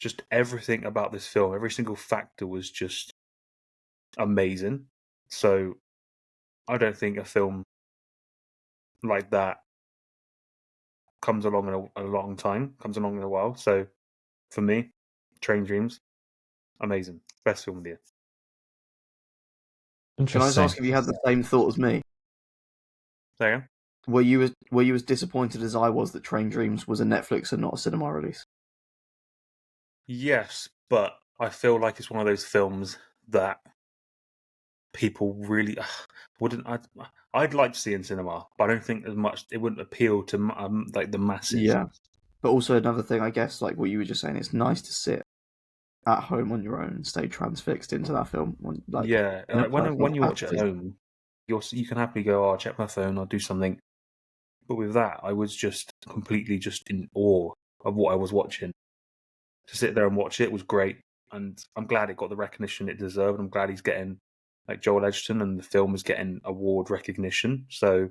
just everything about this film, every single factor was just amazing. So I don't think a film like that comes along in a long time, comes along in a while. So for me, Train Dreams, amazing. Best film of the year. Can I just ask if you had the same thought as me? Say again? Were you as disappointed as I was that Train Dreams was a Netflix and not a cinema release? Yes, but I feel like it's one of those films that people really wouldn't. I'd like to see in cinema, but I don't think as much. It wouldn't appeal to like the masses. Yeah, but also another thing, I guess, like what you were just saying, it's nice to sit at home on your own and stay transfixed into that film. When you watch it at home, you can happily go, I'll check my phone, I'll do something. But with that, I was just completely just in awe of what I was watching. To sit there and watch it was great, and I'm glad it got the recognition it deserved. I'm glad he's getting, like, Joel Edgerton, and the film is getting award recognition. So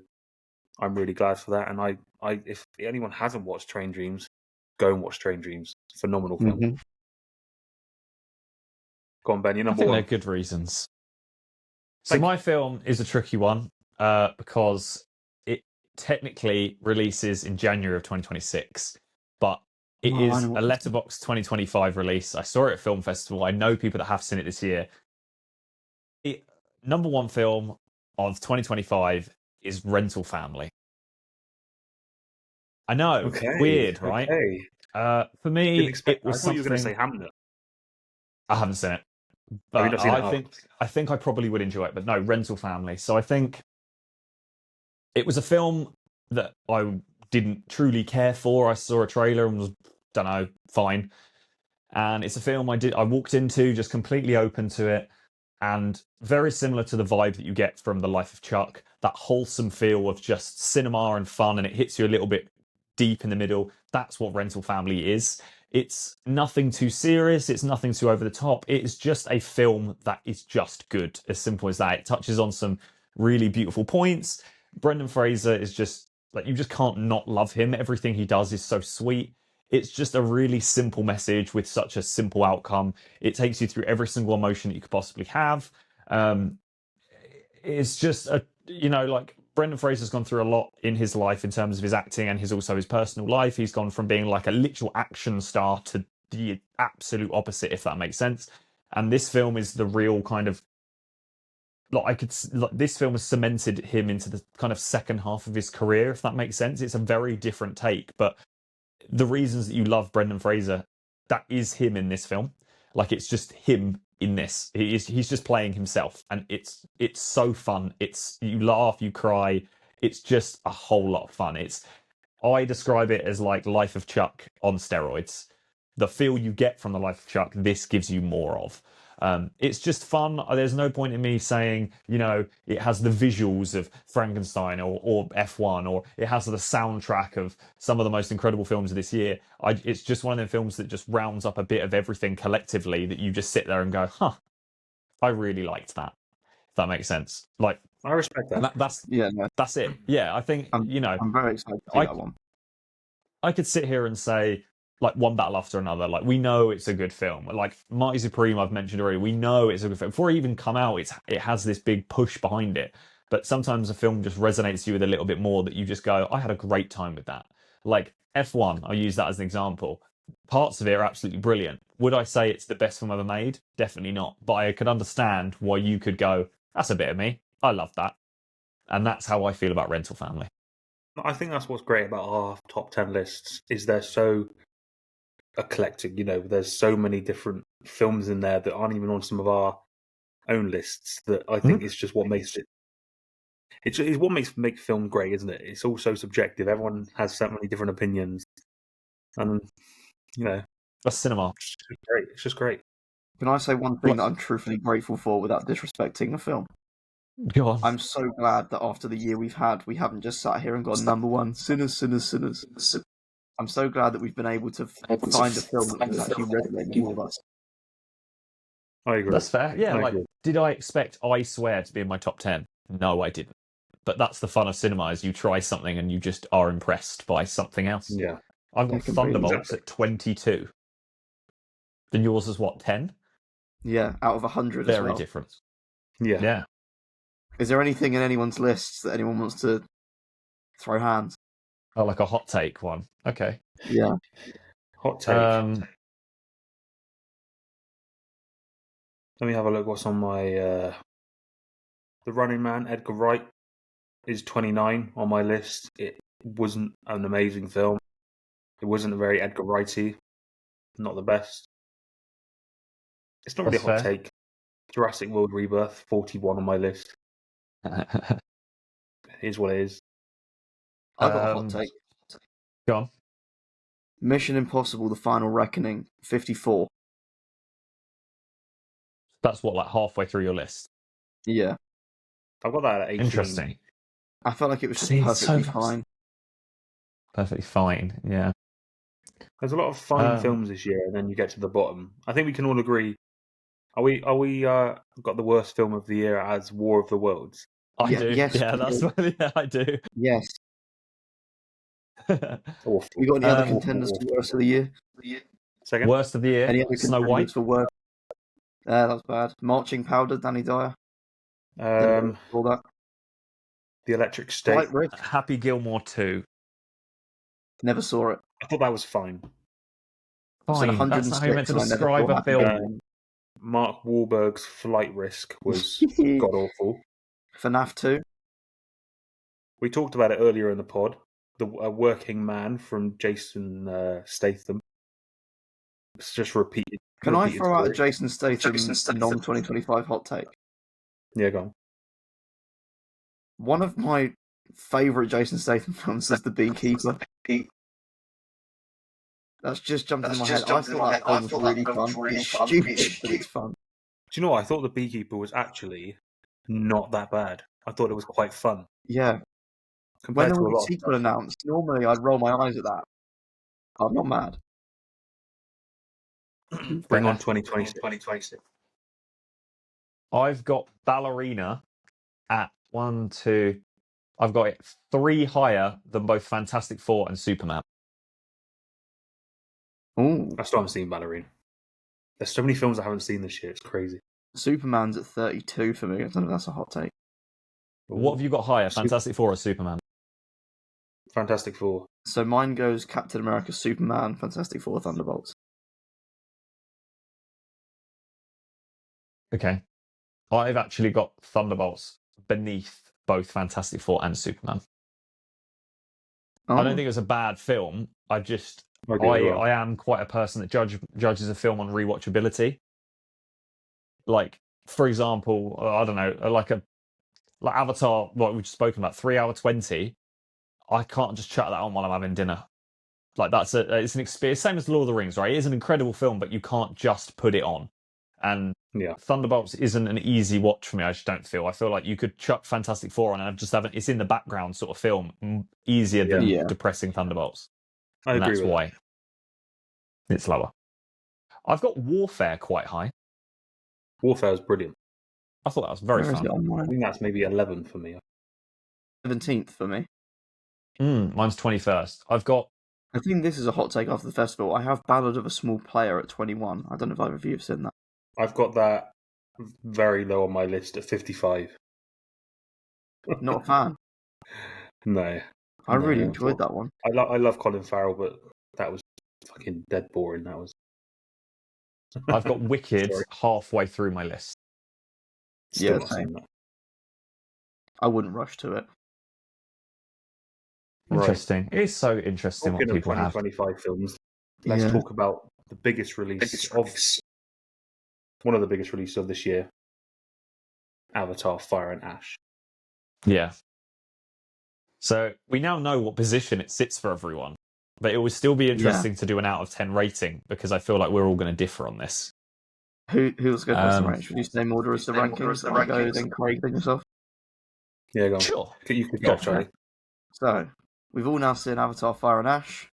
I'm really glad for that. And if anyone hasn't watched Train Dreams, go and watch Train Dreams. Phenomenal film. Mm-hmm. Go on, Ben, you're number one. They're good reasons. So my film is a tricky one because it technically releases in January of 2026, but it is a Letterboxd 2025 release. I saw it at Film Festival. I know people that have seen it this year. Number one film of 2025 is Rental Family. I know, weird, right? For me, it was I thought you were going to say Hamlet. I haven't seen it. But I think I probably would enjoy it, but no, Rental Family. So I think it was a film that I didn't truly care for. I saw a trailer and was, don't know, fine. And it's a film I walked into just completely open to it, and very similar to the vibe that you get from The Life of Chuck, that wholesome feel of just cinema and fun, and it hits you a little bit deep in the middle. That's what Rental Family is. It's nothing too serious. It's nothing too over the top. It's just a film that is just good. As simple as that. It touches on some really beautiful points. Brendan Fraser is just, like, you just can't not love him. Everything he does is so sweet. It's just a really simple message with such a simple outcome. It takes you through every single emotion that you could possibly have. It's just like, Brendan Fraser's gone through a lot in his life in terms of his acting and his personal life. He's gone from being like a literal action star to the absolute opposite, if that makes sense. And this film is the real kind of, this film has cemented him into the kind of second half of his career, if that makes sense. It's a very different take, but the reasons that you love Brendan Fraser, that is him in this film. Like, it's just him in this. He's just playing himself, and it's so fun. You laugh, you cry. It's just a whole lot of fun. I describe it as like Life of Chuck on steroids. The feel you get from The Life of Chuck, this gives you more of. It's just fun. There's no point in me saying, it has the visuals of Frankenstein or F1, or it has the soundtrack of some of the most incredible films of this year. It's just one of them films that just rounds up a bit of everything collectively, that you just sit there and go, I really liked that. If that makes sense. Like, I respect that. That's it. Yeah, I think, I'm very excited to see that one. I could sit here and say, like, one battle after another. Like, we know it's a good film. Like, Marty Supreme, I've mentioned already. We know it's a good film. Before it even come out, it has this big push behind it. But sometimes a film just resonates you with a little bit more, that you just go, I had a great time with that. Like F1, I'll use that as an example. Parts of it are absolutely brilliant. Would I say it's the best film ever made? Definitely not. But I could understand why you could go, that's a bit of me. I love that. And that's how I feel about Rental Family. I think that's what's great about our top 10 lists is they're so eclectic. There's so many different films in there that aren't even on some of our own lists that I think it's just what makes it. It's what makes film great, isn't it? It's all so subjective. Everyone has so many different opinions, and that's cinema. It's just great. It's just great. Can I say one thing that I'm truthfully grateful for without disrespecting the film? Go on. I'm so glad that after the year we've had, we haven't just sat here and gone number one, sinners, sinners, sinners. I'm so glad that we've been able to find a film that actually resonates with all of us. I agree. That's fair. Yeah, did I expect I Swear to be in my top 10? No, I didn't. But that's the fun of cinema, is you try something and you just are impressed by something else. Yeah. I've got Thunderbolts at 22. Then yours is what, 10? Yeah, out of 100 Very as well. different. Yeah. Is there anything in anyone's lists that anyone wants to throw hands? Oh, like a hot take one. Okay. Yeah. Hot take. Let me have a look what's on my... The Running Man, Edgar Wright, is 29 on my list. It wasn't an amazing film. It wasn't very Edgar Wrighty. Not the best. It's not really a hot take. Jurassic World Rebirth, 41 on my list. It is what it is. I've got a hot take. Go on. Mission Impossible: The Final Reckoning, 54. That's what, like halfway through your list? Yeah. I've got that at 18. Interesting. I felt like it was just perfectly fine. Perfectly fine, yeah. There's a lot of fine films this year, and then you get to the bottom. I think we can all agree. Are we got the worst film of the year as War of the Worlds? I do. Yes, yeah, I do. Yes. Awful. We got any other contenders for worst of the year? Second? Worst of the year? Any other Snow White? for worst? That's bad. Marching Powder, Danny Dyer. All that. The Electric State. Happy Gilmore 2. Never saw it. I thought that was fine. Fine. That's not how you meant to describe a film. Mark Wahlberg's Flight Risk was god awful. FNAF 2. We talked about it earlier in the pod. A Working Man from Jason Statham. It's just repeated. Can I throw out a Jason Statham non-2025 hot take? Yeah, go on. One of my favourite Jason Statham films is The Beekeeper. That's just jumped into my head. I thought that film was really fun. It's stupid, but it's fun. Do you know what? I thought The Beekeeper was actually not that bad. I thought it was quite fun. Yeah. When there was a sequel announced, normally I'd roll my eyes at that. I'm not mad. Bring on 2026. I've got Ballerina at 1, 2. I've got it 3 higher than both Fantastic Four and Superman. Ooh. I still haven't seen Ballerina. There's so many films I haven't seen this year. It's crazy. Superman's at 32 for me. I don't know if that's a hot take. What have you got higher, Fantastic Four or Superman? Fantastic Four. So mine goes Captain America, Superman, Fantastic Four, Thunderbolts. Okay. I've actually got Thunderbolts beneath both Fantastic Four and Superman. Oh. I don't think it was a bad film. I am quite a person that judges a film on rewatchability. Like, for example, I don't know, like Avatar, what we've spoken about, 3 hour 20. I can't just chuck that on while I'm having dinner. Like, it's an experience. Same as Lord of the Rings, right? It is an incredible film, but you can't just put it on. And Thunderbolts isn't an easy watch for me. I just don't feel. I feel like you could chuck Fantastic Four on and just have it. It's in the background sort of film, easier than depressing Thunderbolts. I agree. That's why it's lower. I've got Warfare quite high. Warfare is brilliant. I thought that was very fun. I think that's maybe 11 for me. 17th for me. Mine's 21st. I think this is a hot take after the festival. I have Ballad of a Small Player at 21. I don't know if either of you have seen that. I've got that very low on my list at 55. Not a fan. No. I really No, enjoyed that one. I love Colin Farrell, but that was fucking dead boring. That was. I've got Wicked Sorry. halfway through my list. Still Yeah, not same. seen that. I wouldn't rush to it. Interesting. It is so interesting what Talking of people have. 2025 films, let's Yeah. talk about the biggest release of one of the biggest releases of this year, Avatar: Fire and Ash. Yeah. So we now know what position it sits for everyone, but it would still be interesting to do an out of 10 rating because I feel like we're all going to differ on this. Who's going first in range? Should you name order as the rankings? I go, then Craig, then yourself. Yeah, go on. Sure. You can go, Charlie. So we've all now seen Avatar: Fire and Ash.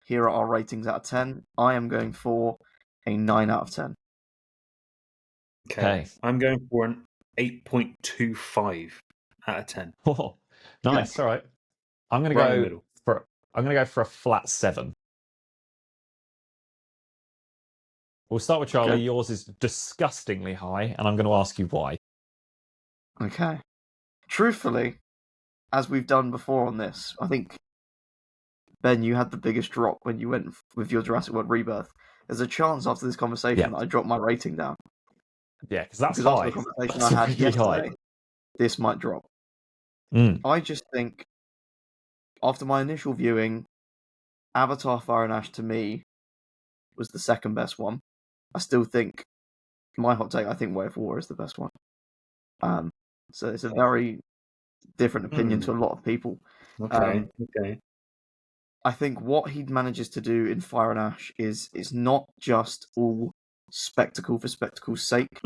Here are our ratings out of 10. I am going for a 9 out of 10. Okay. I'm going for an 8.25 out of 10. Oh, nice. All right. I'm going to Right in the go middle. I'm going to go for a flat 7. We'll start with Charlie. Okay. Yours is disgustingly high, and I'm going to ask you why. Okay. Truthfully, as we've done before on this, I think, Ben, you had the biggest drop when you went with your Jurassic World Rebirth. There's a chance after this conversation that I drop my rating down. Yeah, because that's Because high. after the conversation That's I had really yesterday, high. this might drop. I just think, after my initial viewing, Avatar: Fire and Ash to me was the second best one. I still think, my hot take, I think Way of Water is the best one. So it's a very different opinion to a lot of people. Okay. I think what he manages to do in Fire and Ash is it's not just all spectacle for spectacle's sake.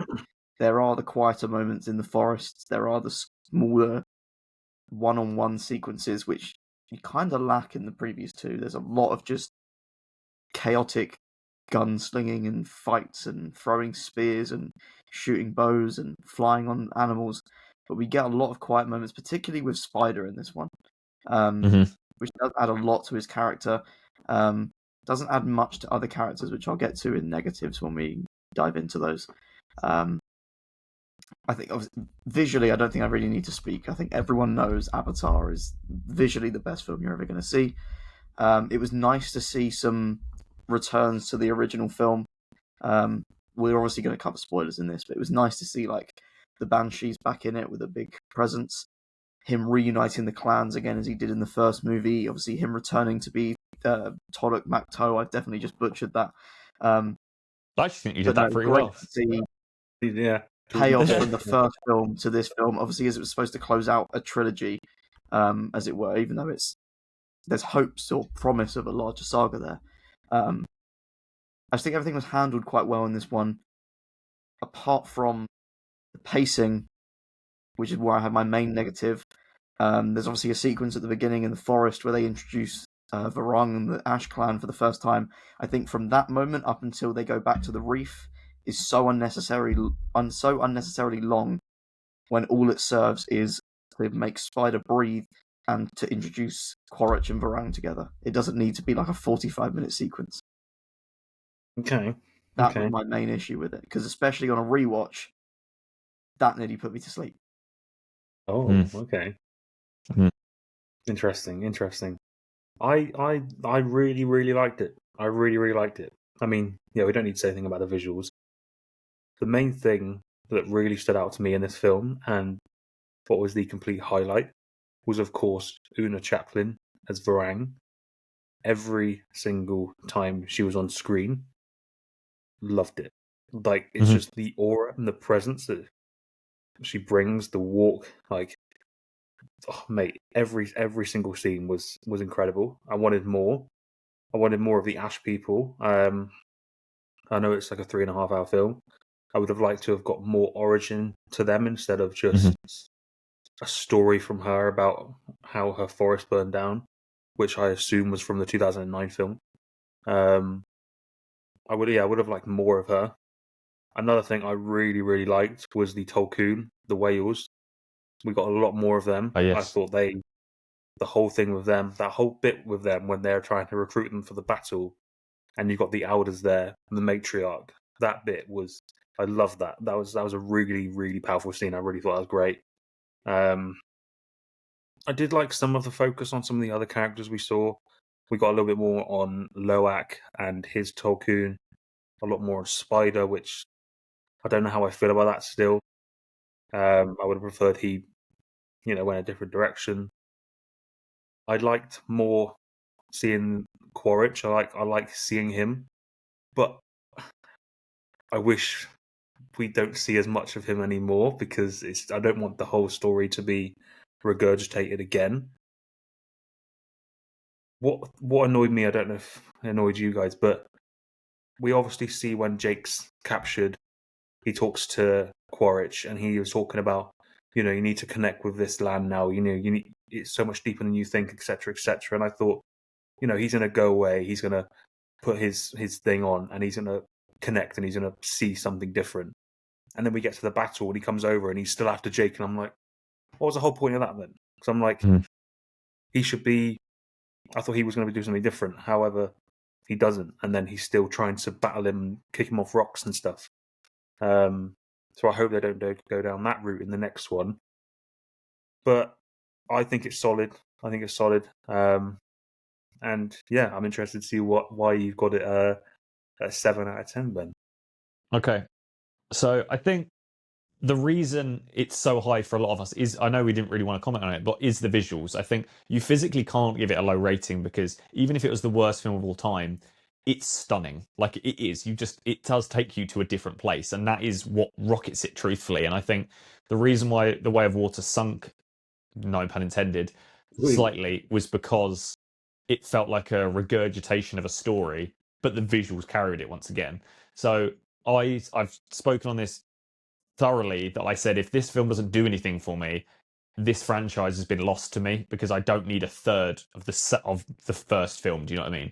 There are the quieter moments in the forests. There are the smaller one-on-one sequences, which you kind of lack in the previous two. There's a lot of just chaotic gunslinging and fights and throwing spears and shooting bows and flying on animals. But we get a lot of quiet moments, particularly with Spider in this one, which does add a lot to his character. Doesn't add much to other characters, which I'll get to in negatives when we dive into those. I think visually, I don't think I really need to speak. I think everyone knows Avatar is visually the best film you're ever going to see. It was nice to see some returns to the original film. We're obviously going to cover spoilers in this, but it was nice to see like the Banshees back in it with a big presence. Him reuniting the clans again as he did in the first movie. Obviously, him returning to be Todok Makto. I've definitely just butchered that. I actually think you did that pretty well. Yeah. Payoff from the first film to this film, obviously, as it was supposed to close out a trilogy, as it were, even though there's hopes or promise of a larger saga there. I just think everything was handled quite well in this one, apart from the pacing, which is where I have my main negative. There's obviously a sequence at the beginning in the forest where they introduce Varung and the Ash clan for the first time. I think from that moment up until they go back to the reef is so unnecessarily long, when all it serves is to make Spider breathe and to introduce Quaritch and Varung together. It doesn't need to be like a 45-minute sequence. Okay. That was my main issue with it, because especially on a rewatch, that nearly put me to sleep. Oh, okay. Interesting. I really, really liked it. I really, really liked it. I mean, yeah, we don't need to say anything about the visuals. The main thing that really stood out to me in this film, and what was the complete highlight, was of course Una Chaplin as Varang. Every single time she was on screen, loved it. Like, it's just the aura and the presence that she brings, the walk, like, oh, mate, every single scene was incredible. I wanted more. I wanted more of the Ash people. I know it's like a 3.5 hour film. I would have liked to have got more origin to them instead of just a story from her about how her forest burned down, which I assume was from the 2009 film. I would have liked more of her. Another thing I really, really liked was the Tolkien, the whales. We got a lot more of them. Oh, yes. I thought the whole thing with them, that whole bit with them when they're trying to recruit them for the battle, and you've got the elders there, the matriarch. That bit was, I loved that. That was a really, really powerful scene. I really thought that was great. I did like some of the focus on some of the other characters we saw. We got a little bit more on Loak and his Tolkien, a lot more on Spider, which I don't know how I feel about that still. I would have preferred he, went a different direction. I liked more seeing Quaritch. I like seeing him, but I wish we don't see as much of him anymore because I don't want the whole story to be regurgitated again. What annoyed me, I don't know if it annoyed you guys, but we obviously see when Jake's captured, he talks to Quaritch and he was talking about, you need to connect with this land now. You need it's so much deeper than you think, etc., etc. And I thought, he's going to go away. He's going to put his thing on and he's going to connect and he's going to see something different. And then we get to the battle and he comes over and he's still after Jake. And I'm like, what was the whole point of that then? Because I'm like, he should be. I thought he was going to do something different. However, he doesn't. And then he's still trying to battle him and kick him off rocks and stuff. So I hope they don't go down that route in the next one. But I think it's solid. And yeah, I'm interested to see why you've got it a 7 out of 10, Ben. Okay. So I think the reason it's so high for a lot of us is, I know we didn't really want to comment on it, but is the visuals. I think you physically can't give it a low rating because even if it was the worst film of all time, it's stunning. Like it is. It does take you to a different place. And that is what rockets it truthfully. And I think the reason why The Way of Water sunk, no pun intended, slightly was because it felt like a regurgitation of a story, but the visuals carried it once again. So I've spoken on this thoroughly that I said if this film doesn't do anything for me, this franchise has been lost to me because I don't need a third of the first film. Do you know what I mean?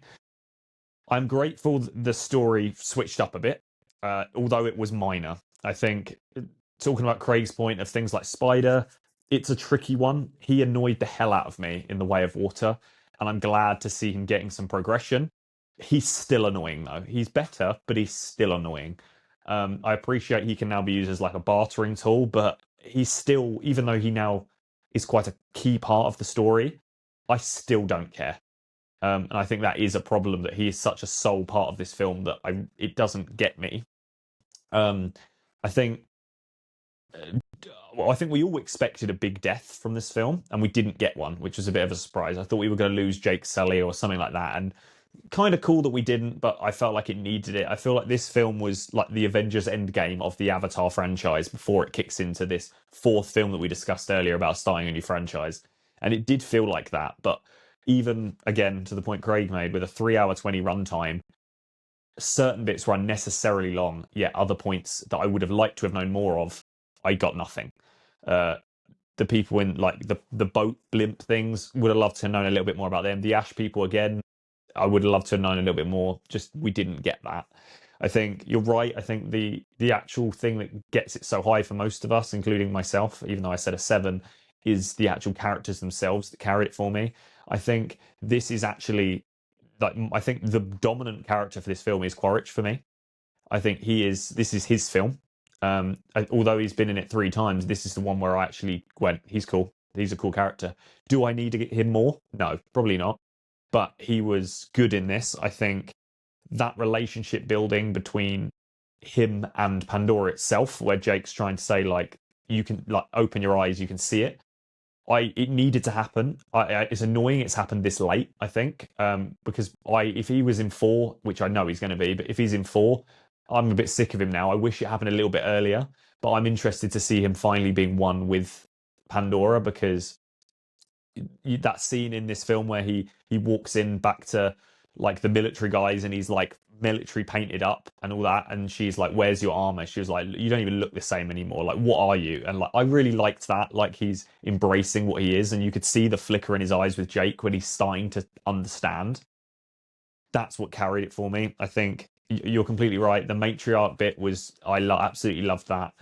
I'm grateful that the story switched up a bit, although it was minor. I think talking about Craig's point of things like Spider, it's a tricky one. He annoyed the hell out of me in The Way of Water, and I'm glad to see him getting some progression. He's still annoying though. He's better, but he's still annoying. I appreciate he can now be used as like a bartering tool, but he's still, even though he now is quite a key part of the story, I still don't care. And I think that is a problem, that he is such a sole part of this film that it doesn't get me. I think we all expected a big death from this film, and we didn't get one, which was a bit of a surprise. I thought we were going to lose Jake Sully or something like that, and kind of cool that we didn't, but I felt like it needed it. I feel like this film was like the Avengers Endgame of the Avatar franchise before it kicks into this fourth film that we discussed earlier about starting a new franchise. And it did feel like that, but even, again, to the point Craig made, with a 3-hour 20 runtime, certain bits were unnecessarily long, yet other points that I would have liked to have known more of, I got nothing. The people in like the boat blimp things, would have loved to have known a little bit more about them. The Ash people, again, I would have loved to have known a little bit more. Just we didn't get that. I think you're right. I think the actual thing that gets it so high for most of us, including myself, even though I said a 7, is the actual characters themselves that carried it for me. I think this is actually I think the dominant character for this film is Quaritch for me. I think this is his film. Although he's been in it 3 times, this is the one where I actually went, he's cool. He's a cool character. Do I need to get him more? No, probably not. But he was good in this. I think that relationship building between him and Pandora itself, where Jake's trying to say, like, you can like open your eyes, you can see it. It needed to happen. It's annoying it's happened this late, I think, because if he was in 4, which I know he's going to be, but if he's in 4, I'm a bit sick of him now. I wish it happened a little bit earlier, but I'm interested to see him finally being one with Pandora, because that scene in this film where he walks in back to like the military guys and he's like military painted up and all that, and she's like, where's your armor? She was like, you don't even look the same anymore, like what are you? And like I really liked that, like he's embracing what he is, and you could see the flicker in his eyes with Jake when he's starting to understand. That's what carried it for me. I think you're completely right. The matriarch bit was, absolutely loved that.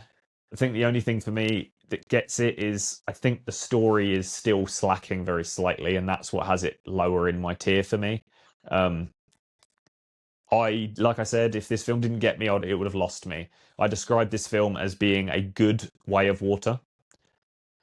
I think the only thing for me that gets it is, I think the story is still slacking very slightly, and that's what has it lower in my tier for me. Like I said, if this film didn't get me, it would have lost me. I described this film as being a good Way of Water.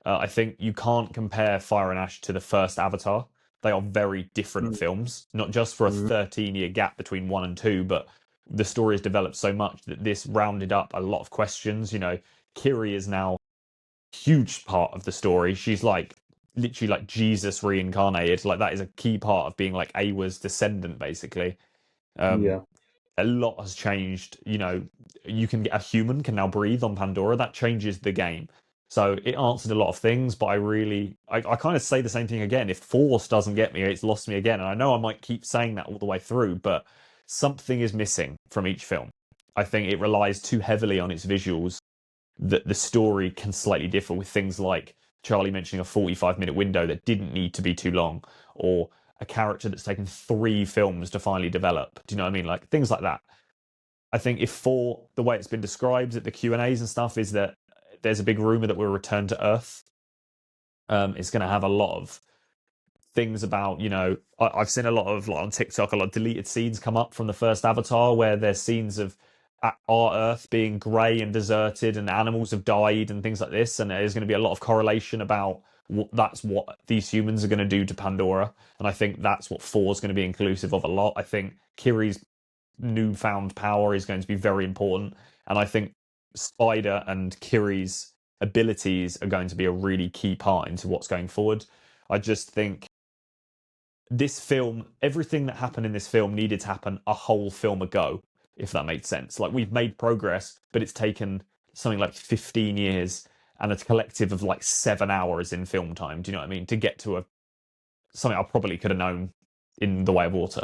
I think you can't compare Fire and Ash to the first Avatar. They are very different films, not just for a 13-year gap between 1 and 2, but the story has developed so much that this rounded up a lot of questions. You know, Kiri is now a huge part of the story. She's like literally like Jesus reincarnated. Like that is a key part of being like Awa's descendant, basically. Yeah. A lot has changed. You know, you can get a human can now breathe on Pandora. That changes the game. So it answered a lot of things, but I kind of say the same thing again. If Force doesn't get me, it's lost me again. And I know I might keep saying that all the way through, but something is missing from each film. I think it relies too heavily on its visuals that the story can slightly differ with things like Charlie mentioning a 45-minute window that didn't need to be too long, or a character that's taken 3 films to finally develop. Do you know what I mean? Like things like that. I think if the way it's been described at the Q&As and stuff is that there's a big rumor that we'll return to Earth. It's going to have a lot of things about, you know, I've seen a lot of, like on TikTok, a lot of deleted scenes come up from the first Avatar where there's scenes of our Earth being grey and deserted and animals have died and things like this. And there's going to be a lot of correlation about that's what these humans are going to do to Pandora. And I think that's what 4 is going to be inclusive of a lot. I think Kiri's newfound power is going to be very important. And I think Spider and Kiri's abilities are going to be a really key part into what's going forward. I just think this film, everything that happened in this film needed to happen a whole film ago, if that makes sense. Like we've made progress, but it's taken something like 15 years and a collective of like 7 hours in film time. Do you know what I mean? To get to something I probably could have known in The Way of Water.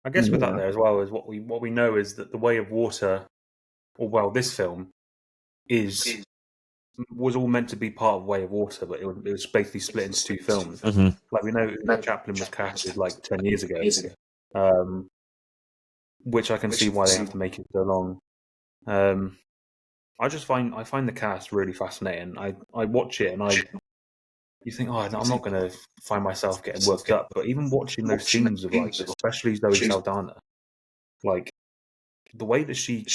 I guess with that there as well is what we know is that The Way of Water, or well, this film was all meant to be part of Way of Water, but it was basically split into 2 films. Like we know that Chaplin was casted like 10 years ago, which I can see why they have to make it so long. I find the cast really fascinating. I watch it and you think, I'm not going to find myself getting worked up, but even watching those scenes of like, especially Zoe Saldana, like the way that she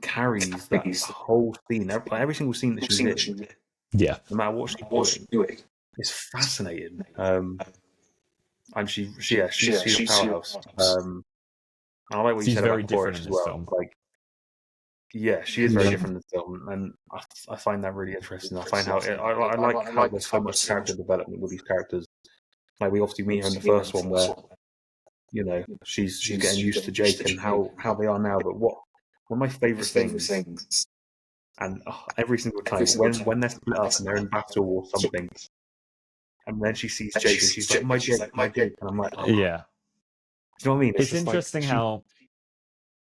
carries that whole scene, every single scene that she's in, yeah, no matter what she's doing, is fascinating. And she's a powerhouse. And I like what you said about Quaritch as well. Film. Like, yeah, she is very different in the film, and I find that really interesting. I find I like how there's so much character development with these characters. Like we obviously meet her in the first one where, you know, she's getting used to Jake and how they are now. But one of my favourite things, and every single time when they're split up and they're in battle or something, and then she sees Jake and she's like, my Jake, and I'm like, yeah. Do you know what I mean? It's interesting how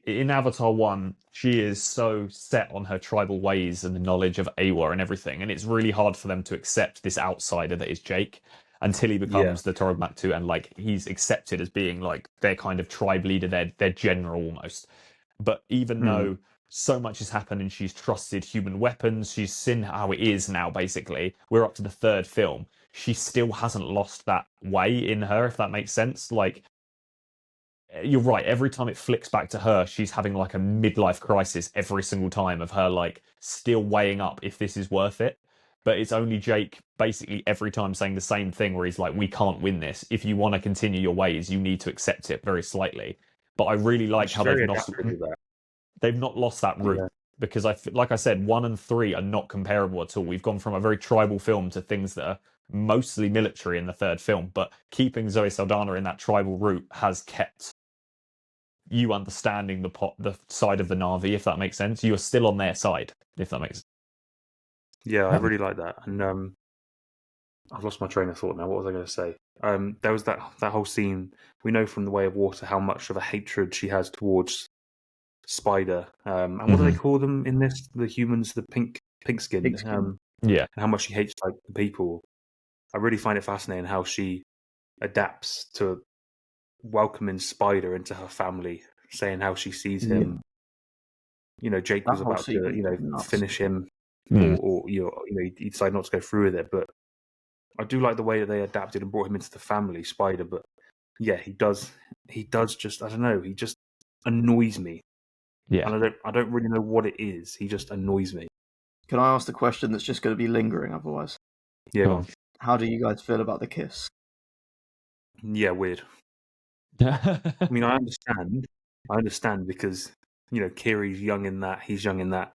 in Avatar 1, she is so set on her tribal ways and the knowledge of Awa and everything, and it's really hard for them to accept this outsider that is Jake until he becomes the Torag Maktu, and like he's accepted as being like their kind of tribe leader, their general almost. But even though so much has happened and she's trusted human weapons, she's seen how it is now, basically, we're up to the 3rd film, she still hasn't lost that way in her, if that makes sense. Like, you're right, every time it flicks back to her, she's having like a midlife crisis every single time of her like still weighing up if this is worth it. But it's only Jake basically every time saying the same thing where he's like, we can't win this. If you want to continue your ways, you need to accept it very slightly. But I really like how they've not lost that route. Because like I said, 1 and 3 are not comparable at all. We've gone from a very tribal film to things that are mostly military in the 3rd film, but keeping Zoe Saldana in that tribal route has kept you understanding the side of the Na'vi, if that makes sense. You are still on their side, if that makes sense. Yeah, I really like that. And I've lost my train of thought now. What was I going to say? There was that whole scene. We know from The Way of Water how much of a hatred she has towards Spider. And what do they call them in this? The humans, the pink skin. And how much she hates like the people. I really find it fascinating how she adapts to welcoming Spider into her family, saying how she sees him. You know, Jake was about to, finish him, or he decided not to go through with it. But I do like the way that they adapted and brought him into the family, Spider. But yeah, he does just, I don't know, he just annoys me. Yeah, and I don't really know what it is. He just annoys me. Can I ask the question that's just going to be lingering otherwise? Yeah, go on. How do you guys feel about the kiss? Yeah, weird. I mean, I understand because, Kiri's young in that, he's young in that.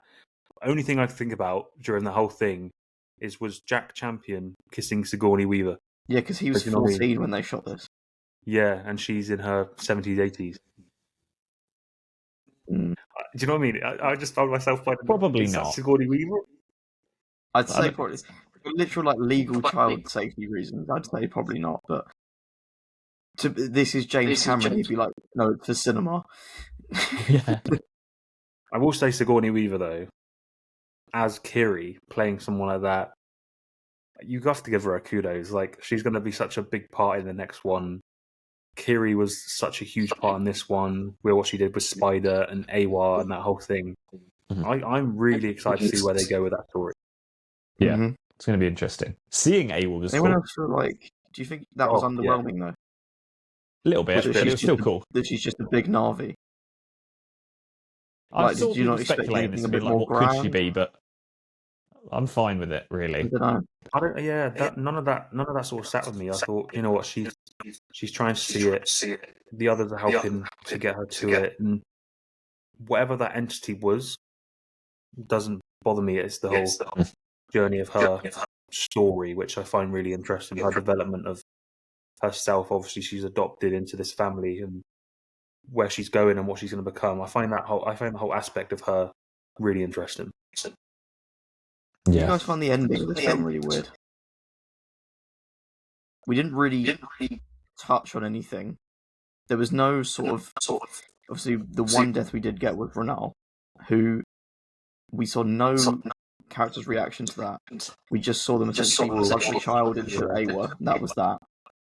Only thing I think about during the whole thing was Jack Champion kissing Sigourney Weaver. Yeah, because he was 14 when they shot this. Yeah, and she's in her 70s, 80s. Mm. Do you know what I mean? I just found myself finding Probably not. Sigourney Weaver. I'd say probably for literal legal child safety reasons. I'd say probably not, but this is James Cameron. He'd be like, no, for cinema. Yeah. I will say Sigourney Weaver though, as Kiri playing someone like that, you have to give her a kudos. Like, she's going to be such a big part in the next one. Kiri was such a huge part in this one. What she did with Spider and Awa and that whole thing. Mm-hmm. I'm really excited to see where they go with that story. Yeah, It's going to be interesting. Seeing Awa was cool. Else feel like, do you think that was underwhelming though? A little bit, but it was still cool. That she's just a big Na'vi. I saw people speculating this a bit like, what could she be? But I'm fine with it, really. I don't know. None of that sort of sat with me. I thought, you know what, she's trying to see it. The others are helping to get her to it, and whatever that entity was doesn't bother me. It's the whole journey of her story, which I find really interesting. Her development of herself. Obviously, she's adopted into this family, and where she's going and what she's going to become. I find the whole aspect of her really interesting. Yeah. You guys find the ending of this film really weird. We didn't really touch on anything. There was no sort of obviously the one death we did get was Renal, who we saw no character's reaction to that. We just saw them essentially plug the child into Awa, and that was that.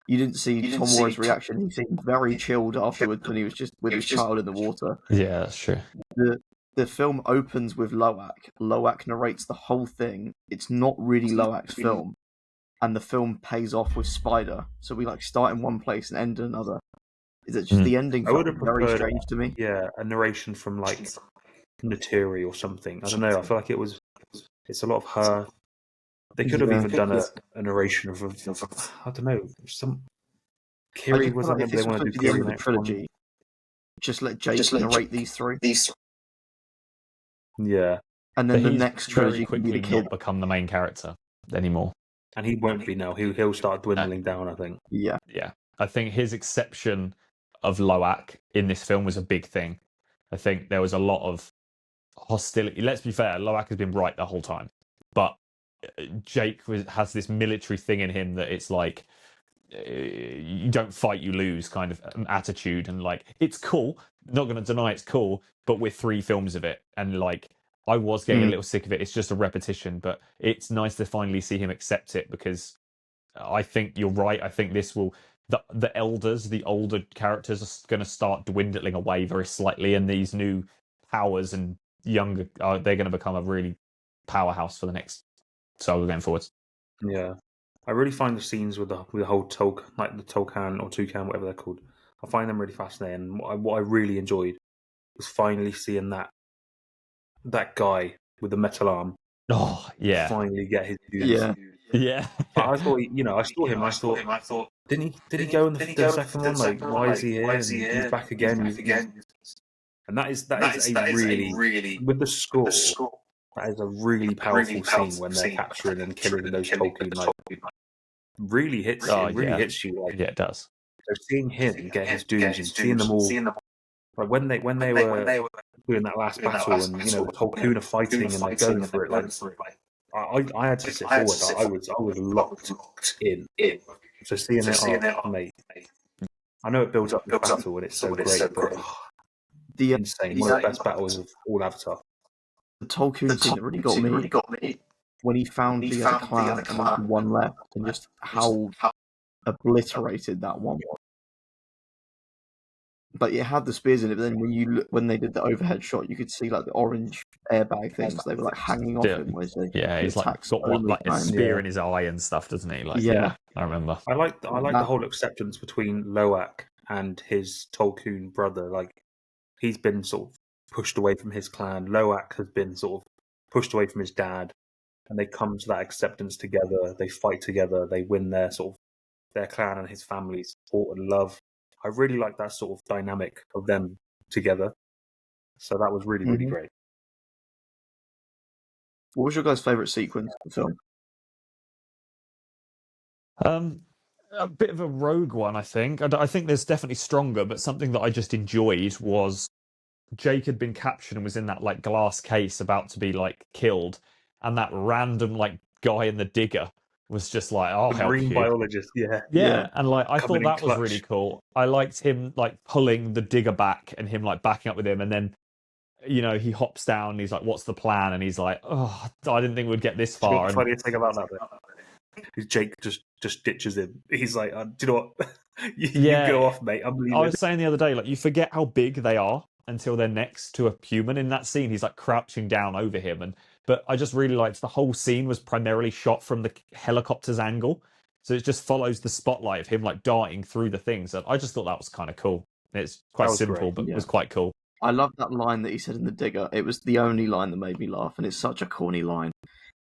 You didn't see Tom Warren's reaction. He seemed very chilled afterwards when he was just with his child in the water. Yeah, that's true. The film opens with Loak. Loak narrates the whole thing. It's not really Loak's film. And the film pays off with Spider. So we start in one place and end in another. Is it just the ending felt very strange to me? Yeah, a narration from Naturi or something. I don't know. I feel like it's a lot of her. They could have even done a narration of I don't know, some Kiri was like, if they want to do the end of the trilogy. Just let Jake narrate these three. Yeah. And then the next trilogy quickly be the kid. Not become the main character anymore. And he won't be now. He'll start dwindling down, I think. Yeah. Yeah. I think his exception of Loak in this film was a big thing. I think there was a lot of hostility. Let's be fair, Loak has been right the whole time. But Jake has this military thing in him that it's like, you don't fight, you lose kind of attitude. And it's cool. Not going to deny it's cool, but we're 3 films of it. And I was getting a little sick of it. It's just a repetition, but it's nice to finally see him accept it, because I think you're right. I think this will, the older characters are going to start dwindling away very slightly, and these new powers and younger, they're going to become a really powerhouse for the next saga going forwards. Yeah. I really find the scenes with the whole the Tolkien or Toucan, whatever they're called, I find them really fascinating. And what I really enjoyed was finally seeing that guy with the metal arm. Oh, yeah. Finally get his dues. Yeah. Yeah. But I thought, I saw him. I thought, did he go in the second one? Why is he here? He's back again. And that is a really, with the score, that is a really powerful scene when they're capturing and killing those Tolkien. Really hits you. Hits you. Yeah, it does. So seeing him get his dues and seeing them all, when they were doing that last battle and Tolkien are fighting and they're going for it, I had to sit forward. I was locked in. So seeing it, mate. I know it builds up the battle and it's so great, but insane. One of the best battles of all Avatar. The Tolkien scene that really got me when he found the other clan and there was one left, and just how obliterated that one was. But it had the spears in it, but then when they did the overhead shot, you could see the orange airbag things. They were hanging off him. He's got a spear in his eye and stuff, doesn't he? I remember. I like the whole acceptance between Loak and his Tolkien brother. He's been sort of pushed away from his clan. Loak has been sort of pushed away from his dad, and they come to that acceptance together. They fight together. They win their their clan and his family's support and love. I really like that sort of dynamic of them together. So that was really, really great. What was your guys' favourite sequence of the film? A bit of a rogue one, I think. I think there's definitely stronger, but something that I just enjoyed was Jake had been captured and was in that like glass case about to be like killed, and that random like guy in the digger was just like, "I'll help Marine you." biologist, Yeah, and like I Coming thought in that was clutch. really cool. I liked him like pulling the digger back and him like backing up with him, and then he hops down and he's like, "What's the plan?" And he's like, "Oh, I didn't think we'd get this Do you know far." what the funniest thing about that bit? Jake just ditches him. He's like, do you know what? you go off, mate. I'm leaving. I was saying the other day, like, you forget how big they are until they're next to a human. In that scene, he's like crouching down over him, but I just really liked the whole scene was primarily shot from the helicopter's angle, so it just follows the spotlight of him like darting through the things. And I just thought that was kind of cool. It's quite simple, but it was quite cool. I love that line that he said in the digger. It was the only line that made me laugh, and it's such a corny line.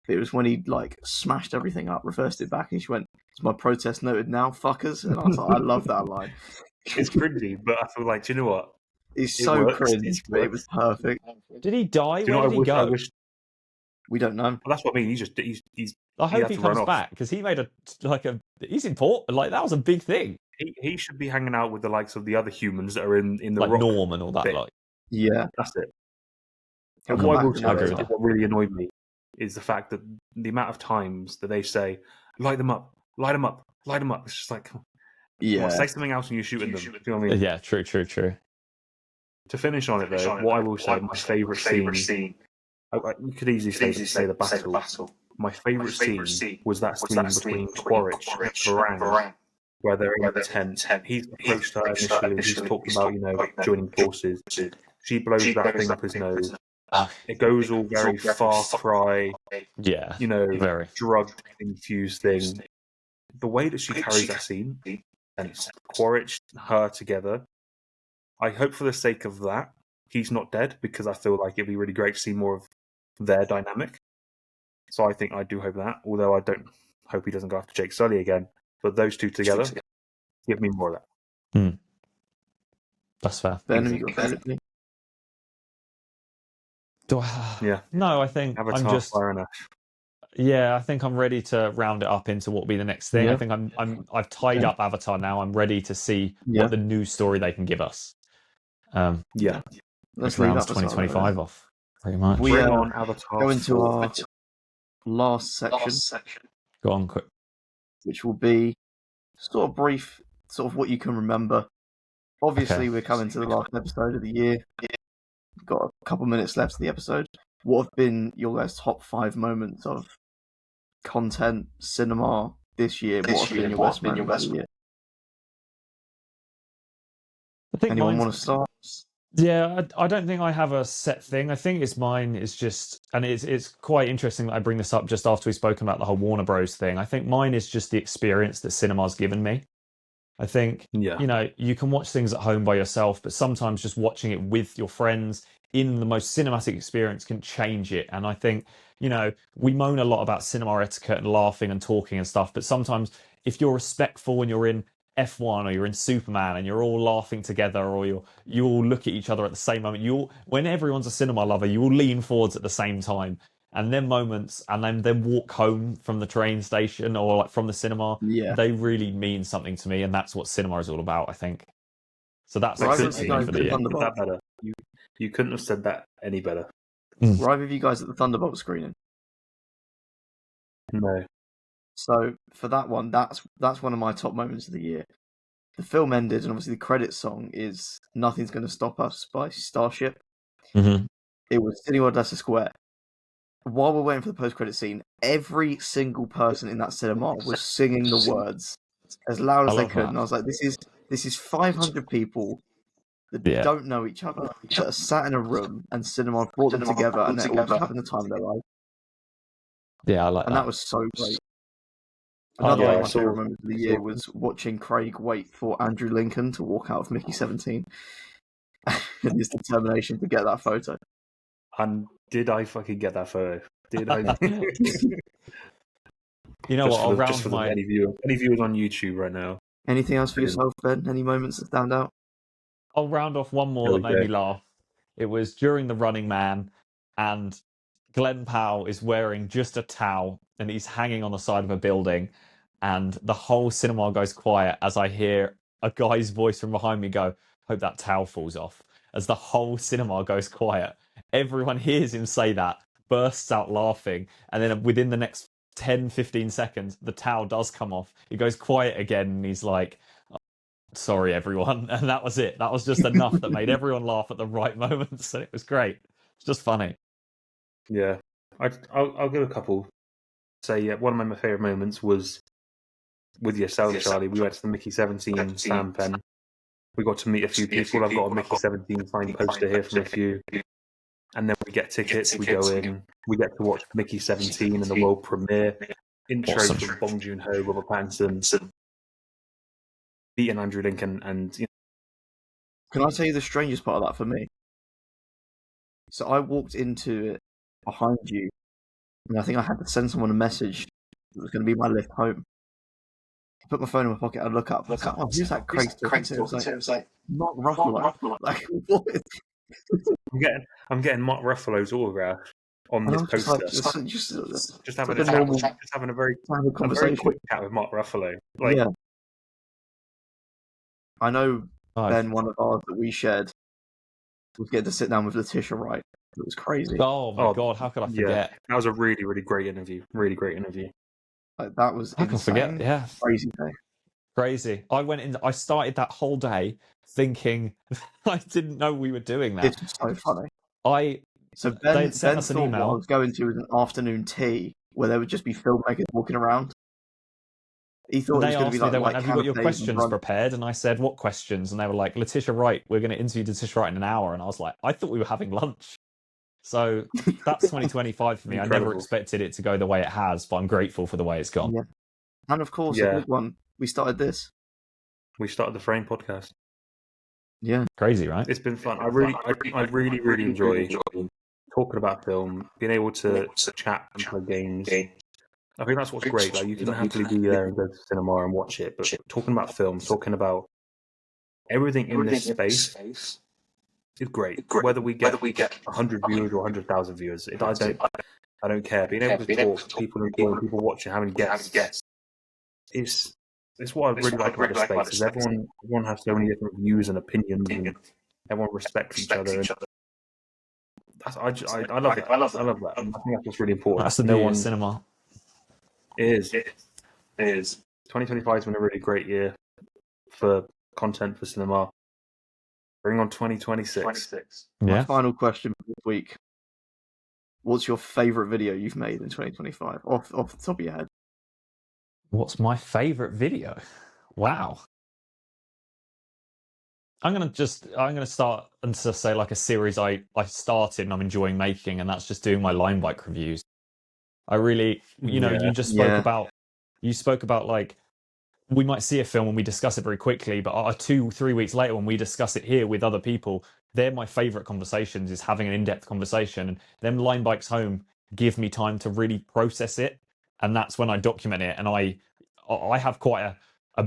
It was when he like smashed everything up, reversed it back, and she went, "Is my protest noted now, fuckers?" And I was like, I love that line. It's cringy, but I feel like, do you know what? It's so cringe, but it was perfect. Did he die? Do you know Where what did he go? We don't know. Well, that's what I mean. He's I hope had he to run comes off. back because he made he's important. Like that was a big thing. He should be hanging out with the likes of the other humans that are in the Like rock Norm and all that. bit. Like Yeah, That's it. He'll And come what I back will to say I agree is with that. what really annoyed me is the fact that the amount of times that they say, light them up, light them up, light them up. It's just like, come on, say something else when you're shooting them. Do you know what I mean? Yeah, true. To finish on it though, what I will say, my favourite scene, you could easily say the battle. My favourite scene was that scene between Quaritch and Varang, where they're in the tent. He's approached her initially, he's talked about, joining forces. She blows that thing up his nose. It goes all very Far Cry, Yeah, very drug-infused thing. The way that she carries that scene, and Quaritch and her together, I hope for the sake of that, he's not dead, because I feel like it'd be really great to see more of their dynamic. So I do hope that, although I don't hope he doesn't go after Jake Sully again. But those two together, give me more of that. That's fair. Ben, have you got a favourite scene? Yeah. No, I think Avatar, I'm just. Fire and Ash. Yeah, I think I'm ready to round it up into what will be the next thing. Yeah. I think I've tied up Avatar now. I'm ready to see what the new story they can give us. Yeah. Let's which leave rounds Avatar 2025 off, pretty much. We Bring on Avatar go into 4. our last section, Go on, quick. which will be sort of brief, sort of what you can remember. Obviously, we're coming to the last episode of the year. We've got a couple minutes left of the episode. What have been your guys' top 5 moments of content, cinema this year? What have been your best moments of the year? I think Anyone want to start? Yeah, I don't think I have a set thing. I think mine is just, and it's quite interesting that I bring this up just after we've spoken about the whole Warner Bros. Thing. I think mine is just the experience that cinema's given me. I think, you can watch things at home by yourself, but sometimes just watching it with your friends in the most cinematic experience can change it. And I think, we moan a lot about cinema etiquette and laughing and talking and stuff, but sometimes if you're respectful and you're in F1 or you're in Superman and you're all laughing together, or you all look at each other at the same moment, when everyone's a cinema lover, you all lean forwards at the same time. And then moments, and then walk home from the train station or like from the cinema, they really mean something to me, and that's what cinema is all about, I think. So that's Right, for the year. That better. You couldn't have said that any better. Were either of you guys at the Thunderbolt screening? No. So for that one, that's one of my top moments of the year. The film ended, and obviously the credits song is "Nothing's Gonna Stop Us" by Starship. Mm-hmm. It was Cineworld Leicester Square. While we're waiting for the post-credit scene, every single person in that cinema was singing the words as loud as they could, and I was like, "This is 500 people that don't know each other, that are sat in a room, and cinema brought them together, and they're all just having the time of their life." Yeah, I like that. And that was so great. Another one of my favourite moments of the year was watching Craig wait for Andrew Lincoln to walk out of Mickey 17 and his determination to get that photo. And Did I fucking get that photo? Did I? You know what? I'll round my... any viewers on YouTube right now. Anything else for yourself, Ben? Any moments that stand out? I'll round off one more that made me laugh. It was during The Running Man, and Glenn Powell is wearing just a towel, and he's hanging on the side of a building, and the whole cinema goes quiet as I hear a guy's voice from behind me go, "Hope that towel falls off." As the whole cinema goes quiet, everyone hears him say that, bursts out laughing, and then within the next 10-15 seconds, the towel does come off. It goes quiet again, and he's like, "Sorry, everyone." And that was it. That was just enough that made everyone laugh at the right moments, and it was great. It's just funny. Yeah, I'll give a couple. Say one of my favourite moments was with yourself, Charlie. We went to the Mickey 17 Sam Pen. We got to meet a few people. I've got a Mickey 17 signed poster here from a few. And then we get tickets, we go in, we get to watch Mickey 17 and the world premiere. Intro from Bong Joon-ho, Robert Pattinson, beating Andrew Lincoln, and Can I tell you the strangest part of that for me? So I walked into it behind you, and I think I had to send someone a message. It was going to be my lift home. I put my phone in my pocket. I look up. Oh, who's that Craig talking to? It was like Mark Ruffalo. Like, what? I'm getting Mark Ruffalo's autograph on this poster. Just having a very quick chat with Mark Ruffalo. Like, yeah. I know, Ben, one of ours that we shared was getting to sit down with Letitia Wright. It was crazy. Oh my God, how could I forget? Yeah, that was a really, really great interview. Really great interview. Like, that was I can forget, yeah. Crazy day. Crazy. I started that whole day thinking I didn't know we were doing that. It's so funny. So Ben sent us an thought email. What I was going to was an afternoon tea where there would just be filmmakers walking around. He thought it was going to be like, they went, "Have you got your questions prepared?" And I said, "What questions?" And they were like, "Letitia Wright, we're going to interview Letitia Wright in an hour." And I was like, I thought we were having lunch. So that's 2025 for me. I never expected it to go the way it has, but I'm grateful for the way it's gone. Yeah. And of course, the big one, we started this. We started the Framed Podcast. Yeah. Crazy, right? It's been fun. I really enjoy talking about film, being able to chat and play games. I think that's what's great. Like, you can happily be there and go to the cinema and watch it, but talking about film, talking about everything in this space is great. Whether we get 100 viewers or 100,000 viewers, I don't care. Being able to talk to people enjoying, people watching, having guests, it's what I really like about the space. Because everyone has so many different views and opinions, and everyone respects each other. And I love it. I love that. I think that's what's really important. That's the new cinema. It is. 2025 has been a really great year for content for cinema. Bring on 2026. My final question for this week. What's your favourite video you've made in 2025? Off the top of your head. What's my favourite video? Wow. I'm gonna start and just say like a series I started and I'm enjoying making, and that's just doing my line bike reviews. I really, you just spoke about like, we might see a film and we discuss it very quickly, but 2-3 weeks later when we discuss it here with other people, they're my favourite conversations, is having an in-depth conversation. And them line bikes home give me time to really process it, and that's when I document it. And I have quite a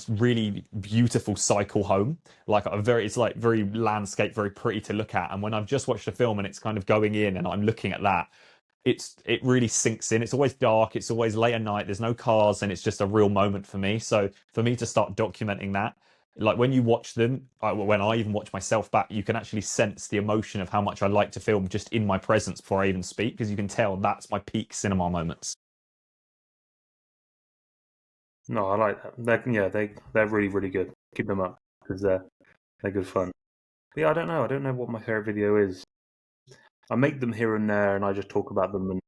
really beautiful cycle home, it's like very landscape, very pretty to look at. And when I've just watched a film and it's kind of going in and I'm looking at that, it really sinks in. It's always dark, it's always late at night, there's no cars, and it's just a real moment for me. So for me to start documenting that, like when you watch them, when I even watch myself back, you can actually sense the emotion of how much I like to film just in my presence before I even speak, because you can tell that's my peak cinema moments. No, I like that. They're really, really good. Keep them up, because they're good fun. But yeah, I don't know what my favorite video is. I make them here and there, and I just talk about them. And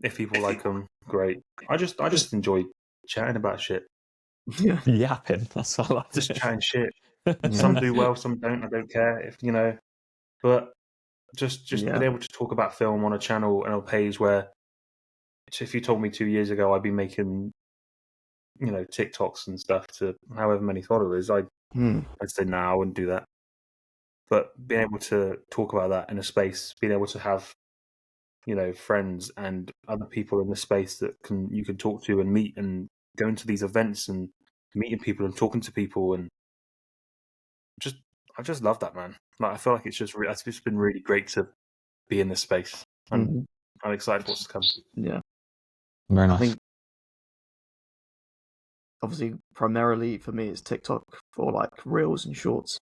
if people like them, great. I just enjoy chatting about shit. Yeah, yapping. That's what I like. Just chatting shit. Some do well, some don't. I don't care if But just being able to talk about film on a channel and a page where, if you told me 2 years ago I'd be making, TikToks and stuff to however many followers, I'd say no, I wouldn't do that. But being able to talk about that in a space, being able to have, friends and other people in the space that you can talk to and meet and going to these events and meeting people and talking to people, and I just love that, man. Like, I feel like it's just been really great to be in this space, and I'm excited for what's to come. Yeah, Very nice. I think obviously primarily for me it's TikTok for like reels and shorts.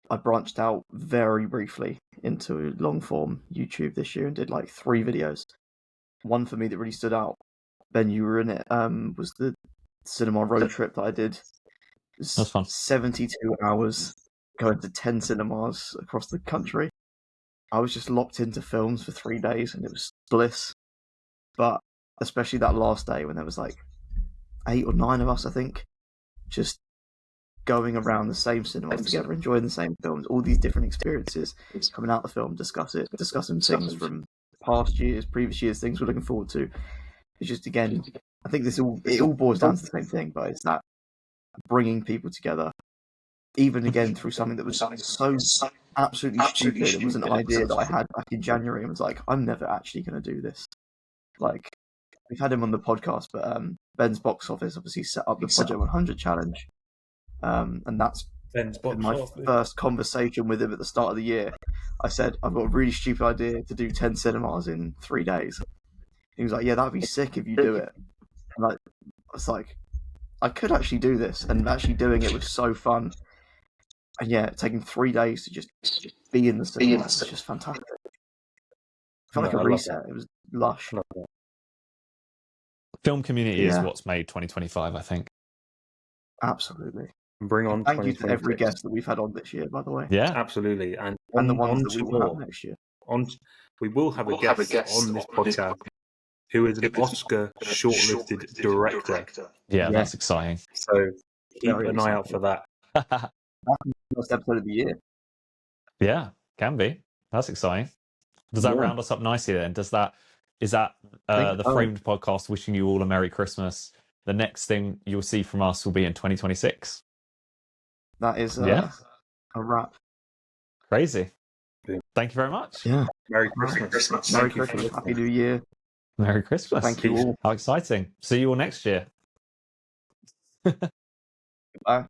I branched out very briefly into long form YouTube this year and did like 3 videos. One for me that really stood out, Ben, you were in it, was the cinema road trip that I did. It was That's fun. 72 hours going to 10 cinemas across the country. I was just locked into films for 3 days and it was bliss. But especially that last day when there was like 8 or 9 of us, I think, just going around the same cinemas together, enjoying the same films, all these different experiences, coming out the film, discussing things from past years, previous years, things we're looking forward to. It's just, again, I think it all boils down to the same thing, but it's that bringing people together, even again through something that was so absolutely stupid. It was an idea that I had back in January and was like, I'm never actually going to do this. Like, we've had him on the podcast, but Ben's box office obviously set up the Project 100 challenge. And that's my first conversation with him at the start of the year. I said, I've got a really stupid idea to do 10 cinemas in 3 days. He was like, yeah, that'd be sick if you do it. And I was like, I could actually do this, and actually doing it was so fun. And yeah, taking 3 days to just be in the cinema was just fantastic. I felt like a reset. It was lush. Film community is what's made 2025, I think. Absolutely. Bring on. Thank you to every guest that we've had on this year, by the way. Yeah, absolutely, and the ones that we will have next year. We will have a guest on this podcast who is an Oscar shortlisted director. Yeah, that's exciting. So keep an eye out for that. That's the first episode of the year. Yeah, can be. That's exciting. Does that round us up nicely then? Is that the Framed podcast wishing you all a Merry Christmas? The next thing you'll see from us will be in 2026. That is a wrap. Crazy. Thank you very much. Yeah. Merry Christmas. Merry Christmas. Happy New Year. Merry Christmas. Thank you all. How exciting. See you all next year. Bye.